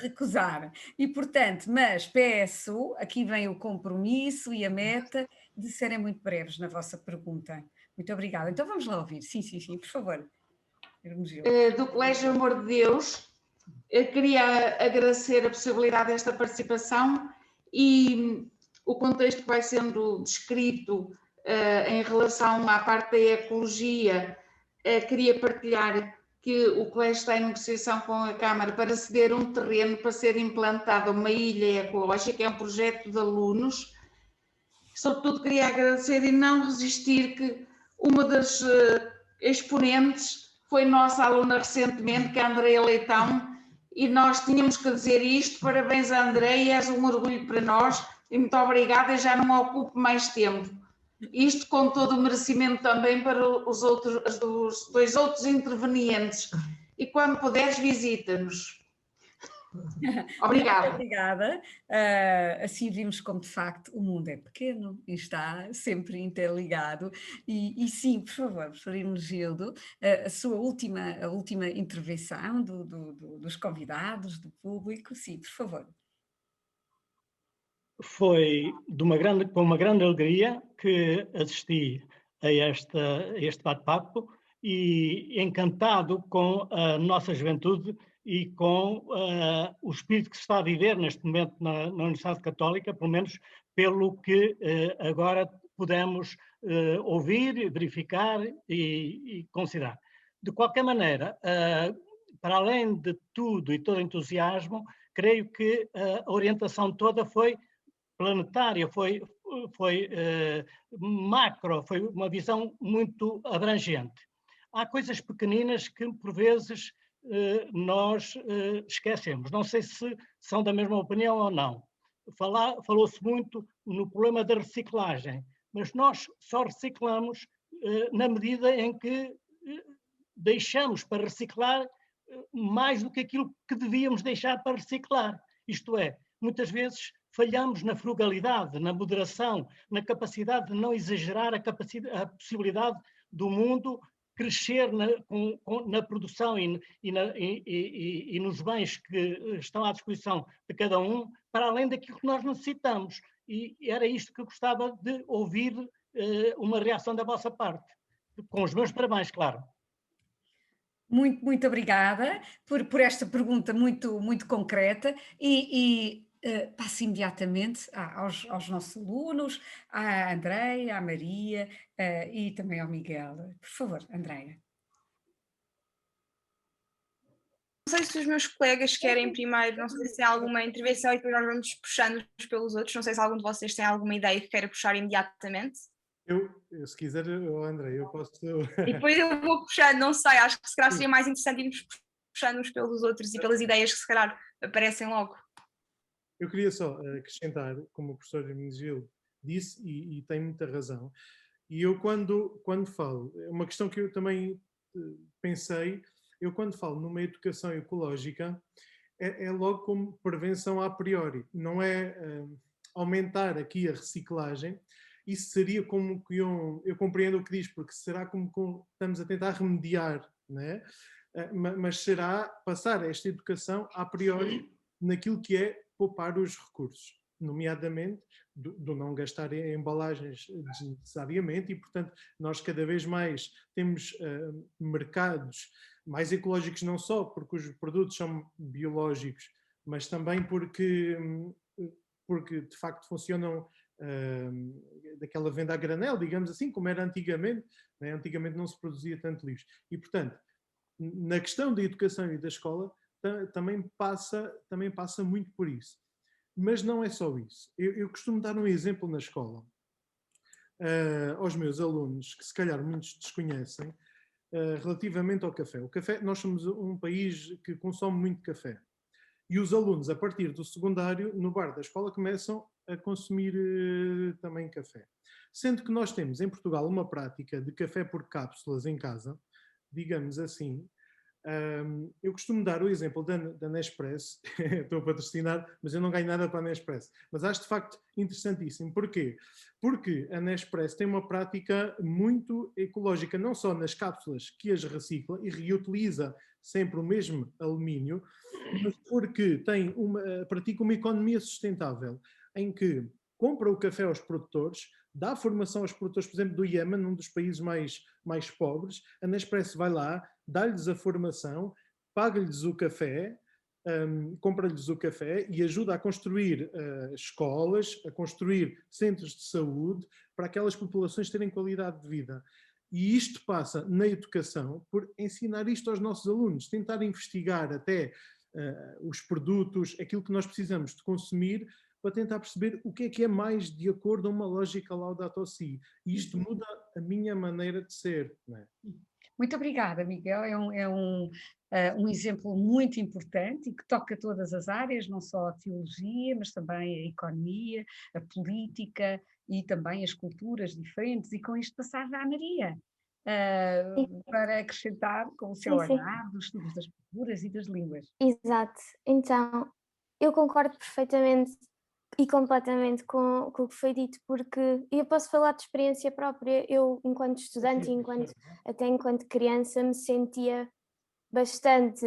recusar? E, portanto, mas peço, aqui vem o compromisso e a meta de serem muito breves na vossa pergunta. Muito obrigada. Então vamos lá ouvir. Sim, por favor. Do Colégio Amor de Deus, eu queria agradecer a possibilidade desta participação e o contexto que vai sendo descrito em relação à parte da ecologia. Queria partilhar que o Colégio está em negociação com a Câmara para ceder um terreno para ser implantada uma ilha ecológica, é um projeto de alunos. Sobretudo queria agradecer e não resistir que uma das exponentes foi nossa aluna recentemente, que é a Andreia Leitão, e nós tínhamos que dizer isto. Parabéns a Andreia, és um orgulho para nós e muito obrigada, e já não ocupo mais tempo. Isto com todo o merecimento também para os dois outros intervenientes. E quando puderes, visita-nos. Obrigada. Muito obrigada. Assim vimos como de facto o mundo é pequeno e está sempre interligado. E sim, por favor, professor Hermenegildo, a sua última intervenção dos convidados, do público, sim, por favor. Foi com uma grande alegria que assisti a este bate-papo e encantado com a nossa juventude e com o espírito que se está a viver neste momento na Universidade Católica, pelo menos pelo que agora podemos ouvir, verificar e considerar. De qualquer maneira, para além de tudo e todo entusiasmo, creio que a orientação toda foi planetária, foi macro, foi uma visão muito abrangente. Há coisas pequeninas que, por vezes, nós esquecemos. Não sei se são da mesma opinião ou não. Falou-se muito no problema da reciclagem, mas nós só reciclamos na medida em que deixamos para reciclar mais do que aquilo que devíamos deixar para reciclar. Isto é, muitas vezes falhamos na frugalidade, na moderação, na capacidade de não exagerar a possibilidade do mundo crescer na produção e nos bens que estão à disposição de cada um, para além daquilo que nós necessitamos. E era isto que eu gostava de ouvir, uma reação da vossa parte. Com os meus parabéns, claro. Muito obrigada por esta pergunta muito concreta e passo imediatamente aos nossos alunos, à Andreia, à Maria e também ao Miguel. Por favor, Andreia. Não sei se os meus colegas querem primeiro, não sei se tem alguma intervenção e depois nós vamos puxando uns pelos outros. Não sei se algum de vocês tem alguma ideia que queira puxar imediatamente. Se quiser, André, eu posso... E depois eu vou puxando, não sei, acho que se calhar seria mais interessante irmos puxando uns pelos outros e pelas ideias que se calhar aparecem logo. Eu queria só acrescentar, como o professor Hermenegildo disse, e tem muita razão, e eu quando falo, é uma questão que eu também pensei, eu quando falo numa educação ecológica, é logo como prevenção a priori, não é aumentar aqui a reciclagem. Isso seria como que eu compreendo o que diz, porque será como estamos a tentar remediar, né? Mas será passar esta educação a priori naquilo que é poupar os recursos, nomeadamente do não gastar em embalagens desnecessariamente, e portanto nós cada vez mais temos mercados mais ecológicos, não só porque os produtos são biológicos, mas também porque de facto funcionam daquela venda a granel, digamos assim, como era antigamente, né? Antigamente não se produzia tanto lixo. E, portanto, na questão da educação e da escola, também passa muito por isso. Mas não é só isso. Eu costumo dar um exemplo na escola aos meus alunos, que se calhar muitos desconhecem, relativamente ao café. O café, nós somos um país que consome muito café. E os alunos, a partir do secundário, no bar da escola, começam a consumir também café. Sendo que nós temos em Portugal uma prática de café por cápsulas em casa, digamos assim. Eu costumo dar o exemplo da Nespresso, estou a patrocinar, mas eu não ganho nada para a Nespresso. Mas acho de facto interessantíssimo. Porquê? Porque a Nespresso tem uma prática muito ecológica, não só nas cápsulas que as recicla e reutiliza sempre o mesmo alumínio, mas porque pratica uma economia sustentável, em que compra o café aos produtores, dá formação aos produtores, por exemplo, do Iémen, um dos países mais pobres. A Nespresso vai lá, dá-lhes a formação, paga-lhes o café, compra-lhes o café e ajuda a construir escolas, a construir centros de saúde para aquelas populações terem qualidade de vida. E isto passa na educação por ensinar isto aos nossos alunos, tentar investigar até os produtos, aquilo que nós precisamos de consumir, para tentar perceber o que é mais de acordo a uma lógica Laudato Si. E isto muda a minha maneira de ser. Não é? Muito obrigada, Miguel. É um exemplo muito importante e que toca todas as áreas, não só a teologia, mas também a economia, a política e também as culturas diferentes. E com isto passar já a Maria, para acrescentar com o seu olhar dos estudos das culturas e das línguas. Exato. Então, eu concordo perfeitamente e completamente com o que foi dito, porque eu posso falar de experiência própria. Eu, enquanto estudante e até enquanto criança, me sentia bastante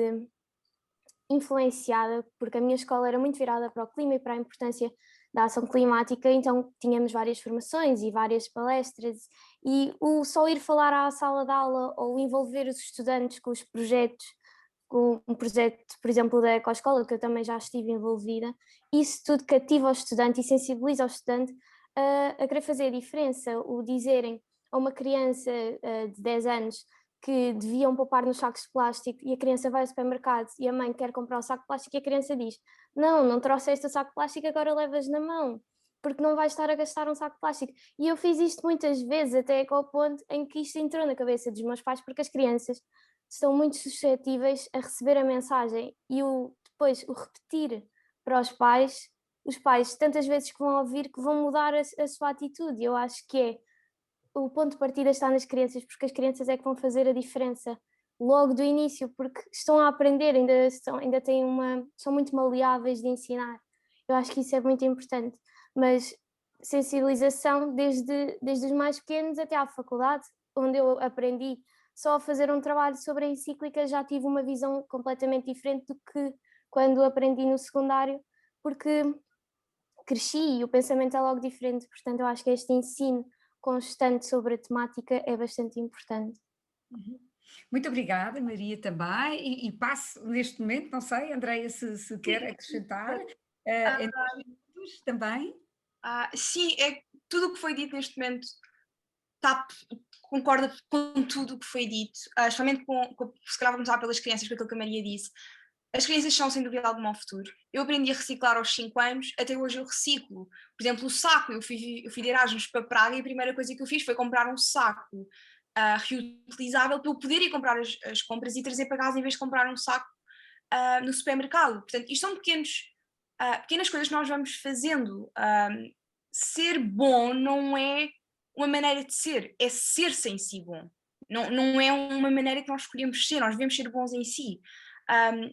influenciada, porque a minha escola era muito virada para o clima e para a importância da ação climática, então tínhamos várias formações e várias palestras, e o só ir falar à sala de aula ou envolver os estudantes com os projetos, com um projeto, por exemplo, da Ecoescola, que eu também já estive envolvida, isso tudo cativa o estudante e sensibiliza o estudante a querer fazer a diferença. O dizerem a uma criança de 10 anos que deviam poupar nos sacos de plástico e a criança vai ao supermercado e a mãe quer comprar um saco de plástico e a criança diz: não trouxeste o saco de plástico, agora levas na mão, porque não vais estar a gastar um saco de plástico. E eu fiz isto muitas vezes, até ao ponto em que isto entrou na cabeça dos meus pais, porque as crianças estão muito suscetíveis a receber a mensagem e depois o repetir para os pais tantas vezes que vão ouvir que vão mudar a sua atitude. Eu acho que o ponto de partida está nas crianças, porque as crianças é que vão fazer a diferença logo do início, porque estão a aprender, ainda são muito maleáveis de ensinar. Eu acho que isso é muito importante, mas sensibilização desde os mais pequenos até à faculdade, onde eu aprendi só a fazer um trabalho sobre a encíclica, já tive uma visão completamente diferente do que quando aprendi no secundário, porque cresci e o pensamento é logo diferente. Portanto, eu acho que este ensino constante sobre a temática é bastante importante. Muito obrigada, Maria, também. E passo neste momento, não sei, Andreia, se quer acrescentar, em 2 minutos também. Sim, tudo o que foi dito neste momento concorda com tudo o que foi dito, especialmente se calhar vamos lá pelas crianças, com aquilo que a Maria disse. As crianças são, sem dúvida alguma, o futuro. Eu aprendi a reciclar aos 5 anos, até hoje eu reciclo. Por exemplo, o saco, eu fui de Erasmus para Praga e a primeira coisa que eu fiz foi comprar um saco reutilizável para eu poder ir comprar as compras e trazer para casa em vez de comprar um saco no supermercado. Portanto, isto são pequenas coisas que nós vamos fazendo. Ser bom não é uma maneira de ser, é ser sem si bom. Não é uma maneira que nós escolhemos ser, nós devemos ser bons em si.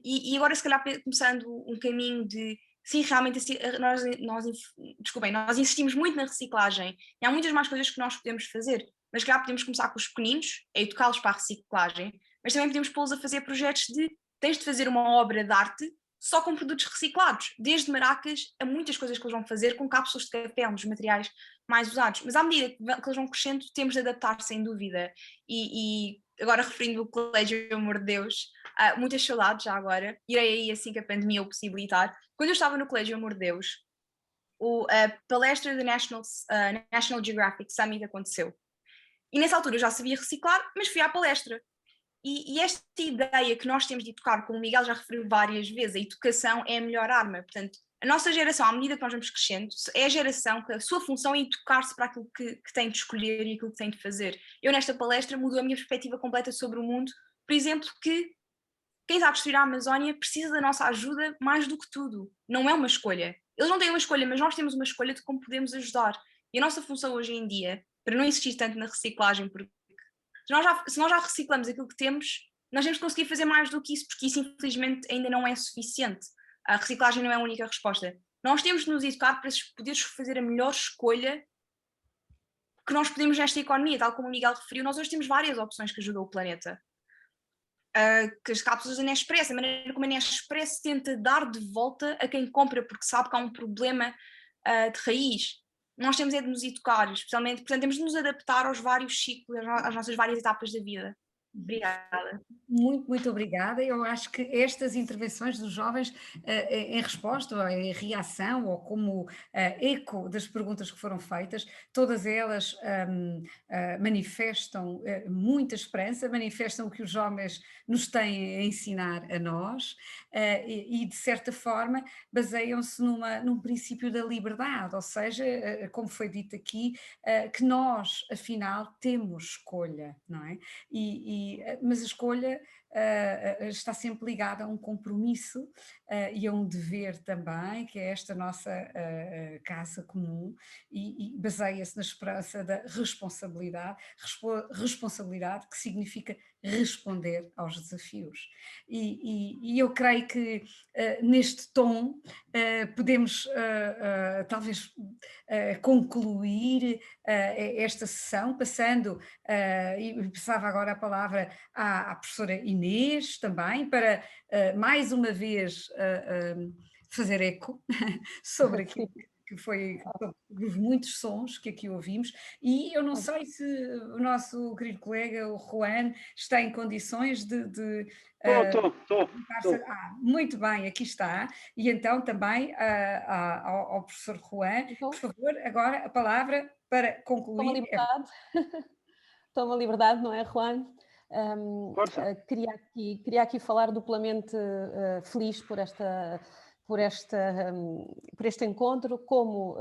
E agora, se calhar, começando um caminho de, sim, realmente, nós insistimos muito na reciclagem, e há muitas mais coisas que nós podemos fazer, mas se calhar podemos começar com os pequeninos, a educá-los para a reciclagem, mas também podemos pô-los a fazer projetos de, tens de fazer uma obra de arte só com produtos reciclados, desde maracas a muitas coisas que eles vão fazer com cápsulas de café, um dos materiais mais usados, mas à medida que eles vão crescendo temos de adaptar sem dúvida, e agora referindo o Colégio Amor de Deus, muitas saudades já agora, irei aí assim que a pandemia o possibilitar. Quando eu estava no Colégio Amor de Deus, a palestra da National Geographic Summit aconteceu, e nessa altura eu já sabia reciclar, mas fui à palestra. E esta ideia que nós temos de educar, como o Miguel já referiu várias vezes, a educação é a melhor arma. Portanto, a nossa geração, à medida que nós vamos crescendo, é a geração que a sua função é educar-se para aquilo que tem de escolher e aquilo que tem de fazer. Eu, nesta palestra, mudou a minha perspectiva completa sobre o mundo. Por exemplo, que quem está a destruir a Amazónia precisa da nossa ajuda mais do que tudo. Não é uma escolha. Eles não têm uma escolha, mas nós temos uma escolha de como podemos ajudar. E a nossa função hoje em dia, para não insistir tanto na reciclagem, porque se nós já reciclamos aquilo que temos, nós temos de conseguir fazer mais do que isso, porque isso infelizmente ainda não é suficiente. A reciclagem não é a única resposta. Nós temos de nos educar para poderes fazer a melhor escolha que nós podemos nesta economia, tal como o Miguel referiu. Nós hoje temos várias opções que ajudam o planeta. Que as cápsulas da Nespresso, a maneira como a Nespresso tenta dar de volta a quem compra, porque sabe que há um problema de raiz. Nós temos de nos educar, especialmente, portanto, temos de nos adaptar aos vários ciclos, às nossas várias etapas da vida. Obrigada. Muito obrigada. Eu acho que estas intervenções dos jovens em resposta, ou em reação, ou como eco das perguntas que foram feitas, todas elas manifestam muita esperança, manifestam o que os jovens nos têm a ensinar a nós e, de certa forma, baseiam-se num princípio da liberdade, ou seja, como foi dito aqui, que nós, afinal, temos escolha, não é? Mas a escolha está sempre ligada a um compromisso e a um dever também, que é esta nossa casa comum, e baseia-se na esperança da responsabilidade que significa responder aos desafios. E eu creio que neste tom podemos talvez concluir esta sessão, passando, e passava agora a palavra à professora Inês também, para mais uma vez fazer eco sobre aquilo que foi, os muitos sons que aqui ouvimos, e eu não sei se o nosso querido colega, o Juan, está em condições de Estou. Muito bem, aqui está, e então também ao professor Juan, por favor, agora a palavra para concluir. Toma liberdade, não é, Juan? Queria aqui falar duplamente feliz por este encontro, como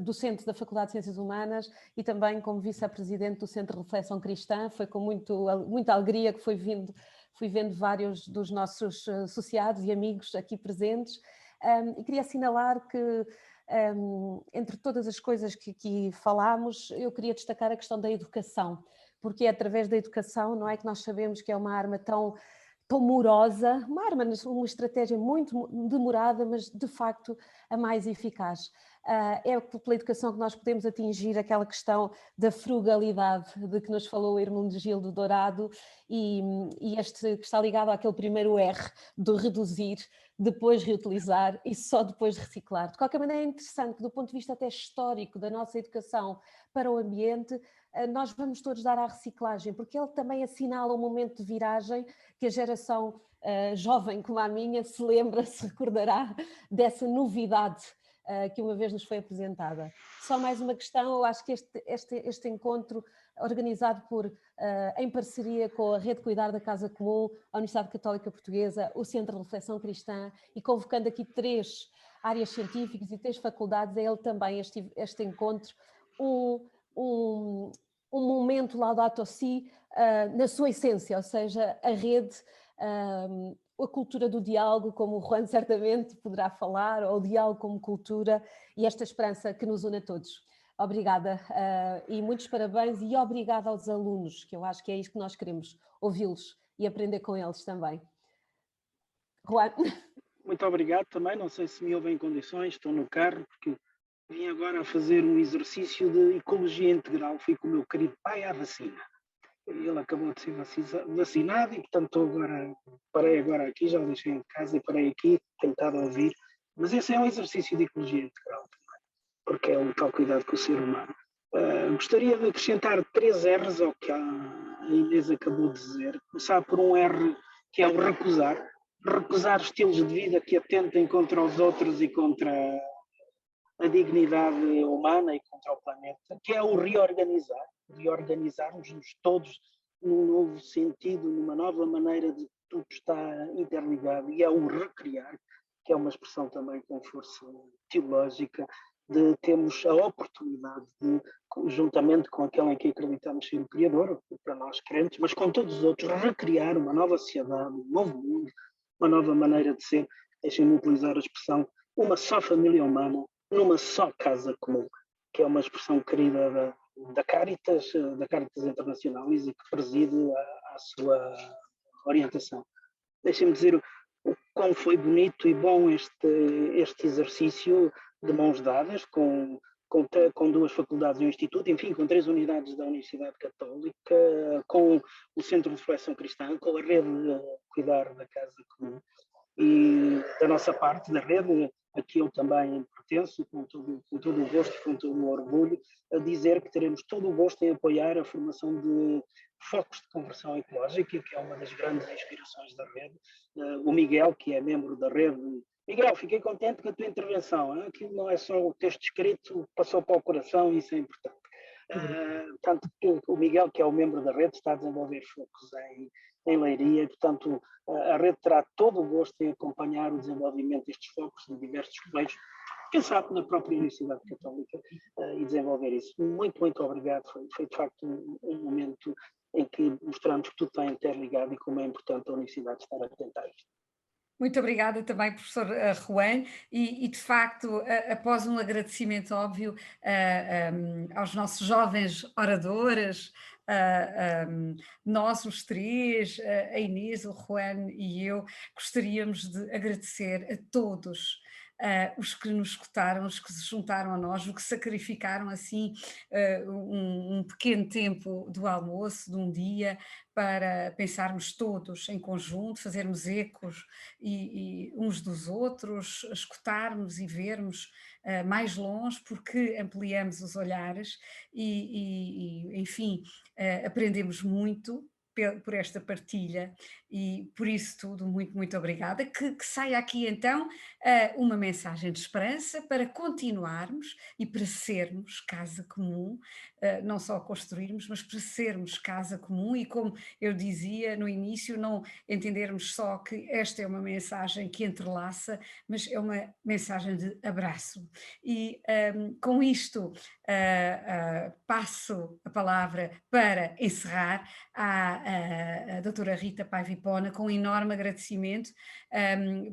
docente da Faculdade de Ciências Humanas e também como vice-presidente do Centro de Reflexão Cristã. Foi com muita alegria que fui vendo vários dos nossos associados e amigos aqui presentes, e queria assinalar que entre todas as coisas que aqui falámos, eu queria destacar a questão da educação, porque é através da educação, não é, que nós sabemos que é uma arma tão morosa, uma estratégia muito demorada, mas de facto a mais eficaz. É pela educação que nós podemos atingir aquela questão da frugalidade de que nos falou o Hermenegildo Dourado e este que está ligado àquele primeiro R do reduzir, depois reutilizar e só depois reciclar. De qualquer maneira é interessante que do ponto de vista até histórico da nossa educação para o ambiente, nós vamos todos dar à reciclagem, porque ele também assinala um momento de viragem que a geração jovem como a minha se recordará dessa novidade que uma vez nos foi apresentada. Só mais uma questão, eu acho que este encontro organizado em parceria com a Rede Cuidar da Casa Comum, a Universidade Católica Portuguesa, o Centro de Reflexão Cristã, e convocando aqui 3 áreas científicas e 3 faculdades, é ele também este encontro, um momento Laudato Si na sua essência, ou seja, a rede, a cultura do diálogo, como o Juan certamente poderá falar, ou o diálogo como cultura, e esta esperança que nos une a todos. Obrigada e muitos parabéns, e obrigada aos alunos, que eu acho que é isso que nós queremos, ouvi-los e aprender com eles também. Juan. Muito obrigado também, não sei se me ouvem em condições, estou no carro, porque vim agora a fazer um exercício de ecologia integral, fui com o meu querido pai à vacina. Ele acabou de ser vacinado e, portanto, parei agora aqui, já o deixei em casa e parei aqui, tenho estado a ouvir. Mas esse é um exercício de ecologia integral também, porque é um tal cuidado com o ser humano. Gostaria de acrescentar 3 R's ao que a Inês acabou de dizer. Começar por um R, que é o recusar. Recusar estilos de vida que atentem contra os outros e contra a dignidade humana e contra o planeta, que é o reorganizar. Reorganizarmos-nos todos num novo sentido, numa nova maneira de tudo estar interligado, e é o recriar, que é uma expressão também com força teológica, de termos a oportunidade de, juntamente com aquele em que acreditamos ser o Criador, para nós crentes, mas com todos os outros, recriar uma nova sociedade, um novo mundo, uma nova maneira de ser, deixem-me utilizar a expressão, uma só família humana, numa só casa comum, que é uma expressão querida da Caritas Internacionalis e que preside a sua orientação. Deixem-me dizer o quão foi bonito e bom este exercício de mãos dadas com 2 faculdades e um instituto, enfim, com 3 unidades da Universidade Católica, com o Centro de Reflexão Cristã, com a Rede Cuidar da Casa Comum. E da nossa parte, da rede, a que eu também pertenço, com todo o gosto e com todo o orgulho, a dizer que teremos todo o gosto em apoiar a formação de focos de conversão ecológica, que é uma das grandes inspirações da rede. O Miguel, que é membro da rede. Miguel, fiquei contente com a tua intervenção. Aquilo não é só o texto escrito, passou para o coração, e isso é importante. Tanto que o Miguel, que é o membro da rede, está a desenvolver focos em Leiria, portanto a rede terá todo o gosto em acompanhar o desenvolvimento destes focos de diversos colégios, quem sabe na própria Universidade Católica, e desenvolver isso. Muito, muito obrigado, foi de facto um momento em que mostramos que tudo está interligado e como é importante a Universidade estar atenta a isto. Muito obrigada também, professor Juan, e de facto, após um agradecimento óbvio aos nossos jovens oradores, nós os 3, a Inês, o Juan e eu, gostaríamos de agradecer a todos os que nos escutaram, os que se juntaram a nós, os que sacrificaram assim um pequeno tempo do almoço, de um dia, para pensarmos todos em conjunto, fazermos ecos e uns dos outros, escutarmos e vermos mais longe, porque ampliamos os olhares enfim, aprendemos muito por esta partilha, e por isso tudo, muito, muito obrigada. Que saia aqui então uma mensagem de esperança para continuarmos e para sermos casa comum, não só construirmos, mas para sermos casa comum, e como eu dizia no início, não entendermos só que esta é uma mensagem que entrelaça, mas é uma mensagem de abraço. E com isto passo a palavra para encerrar à doutora Rita Paiva-Hipona, com um enorme agradecimento,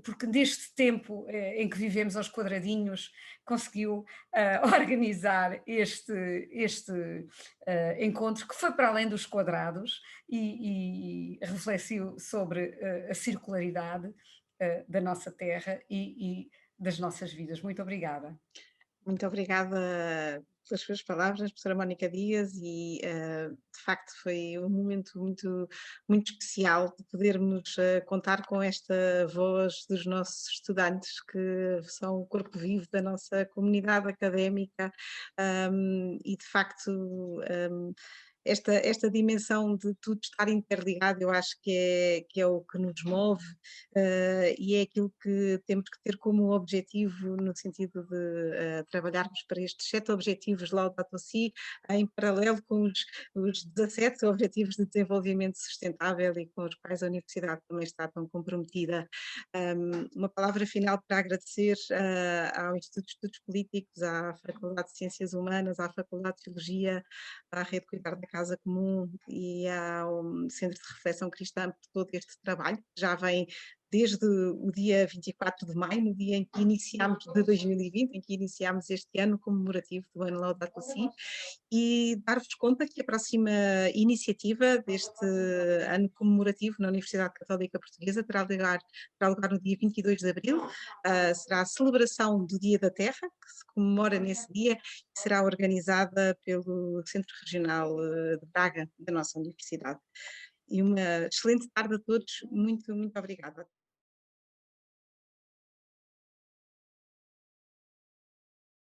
porque neste tempo em que vivemos aos quadradinhos, conseguiu organizar este encontro, que foi para além dos quadrados, e refletiu sobre a circularidade da nossa terra e das nossas vidas. Muito obrigada. Muito obrigada pelas suas palavras, professora Mónica Dias, e de facto foi um momento muito, muito especial de podermos contar com esta voz dos nossos estudantes, que são o corpo vivo da nossa comunidade académica, e de facto esta dimensão de tudo estar interligado, eu acho que é o que nos move e é aquilo que temos que ter como objetivo no sentido de trabalharmos para estes 7 objetivos de Laudato Si, em paralelo com os 17 objetivos de desenvolvimento sustentável e com os quais a Universidade também está tão comprometida. Uma palavra final para agradecer ao Instituto de Estudos Políticos, à Faculdade de Ciências Humanas, à Faculdade de Filosofia, à Rede Cuidar da Casa Comum e ao Centro de Reflexão Cristã por todo este trabalho, que já vem desde o dia 24 de maio, no dia em que iniciámos, de 2020, em que iniciámos este ano comemorativo do ano Laudato Si, e dar-vos conta que a próxima iniciativa deste ano comemorativo na Universidade Católica Portuguesa terá lugar no dia 22 de abril, será a celebração do Dia da Terra, que se comemora nesse dia, e será organizada pelo Centro Regional de Braga, da nossa Universidade. E uma excelente tarde a todos, muito, muito obrigada.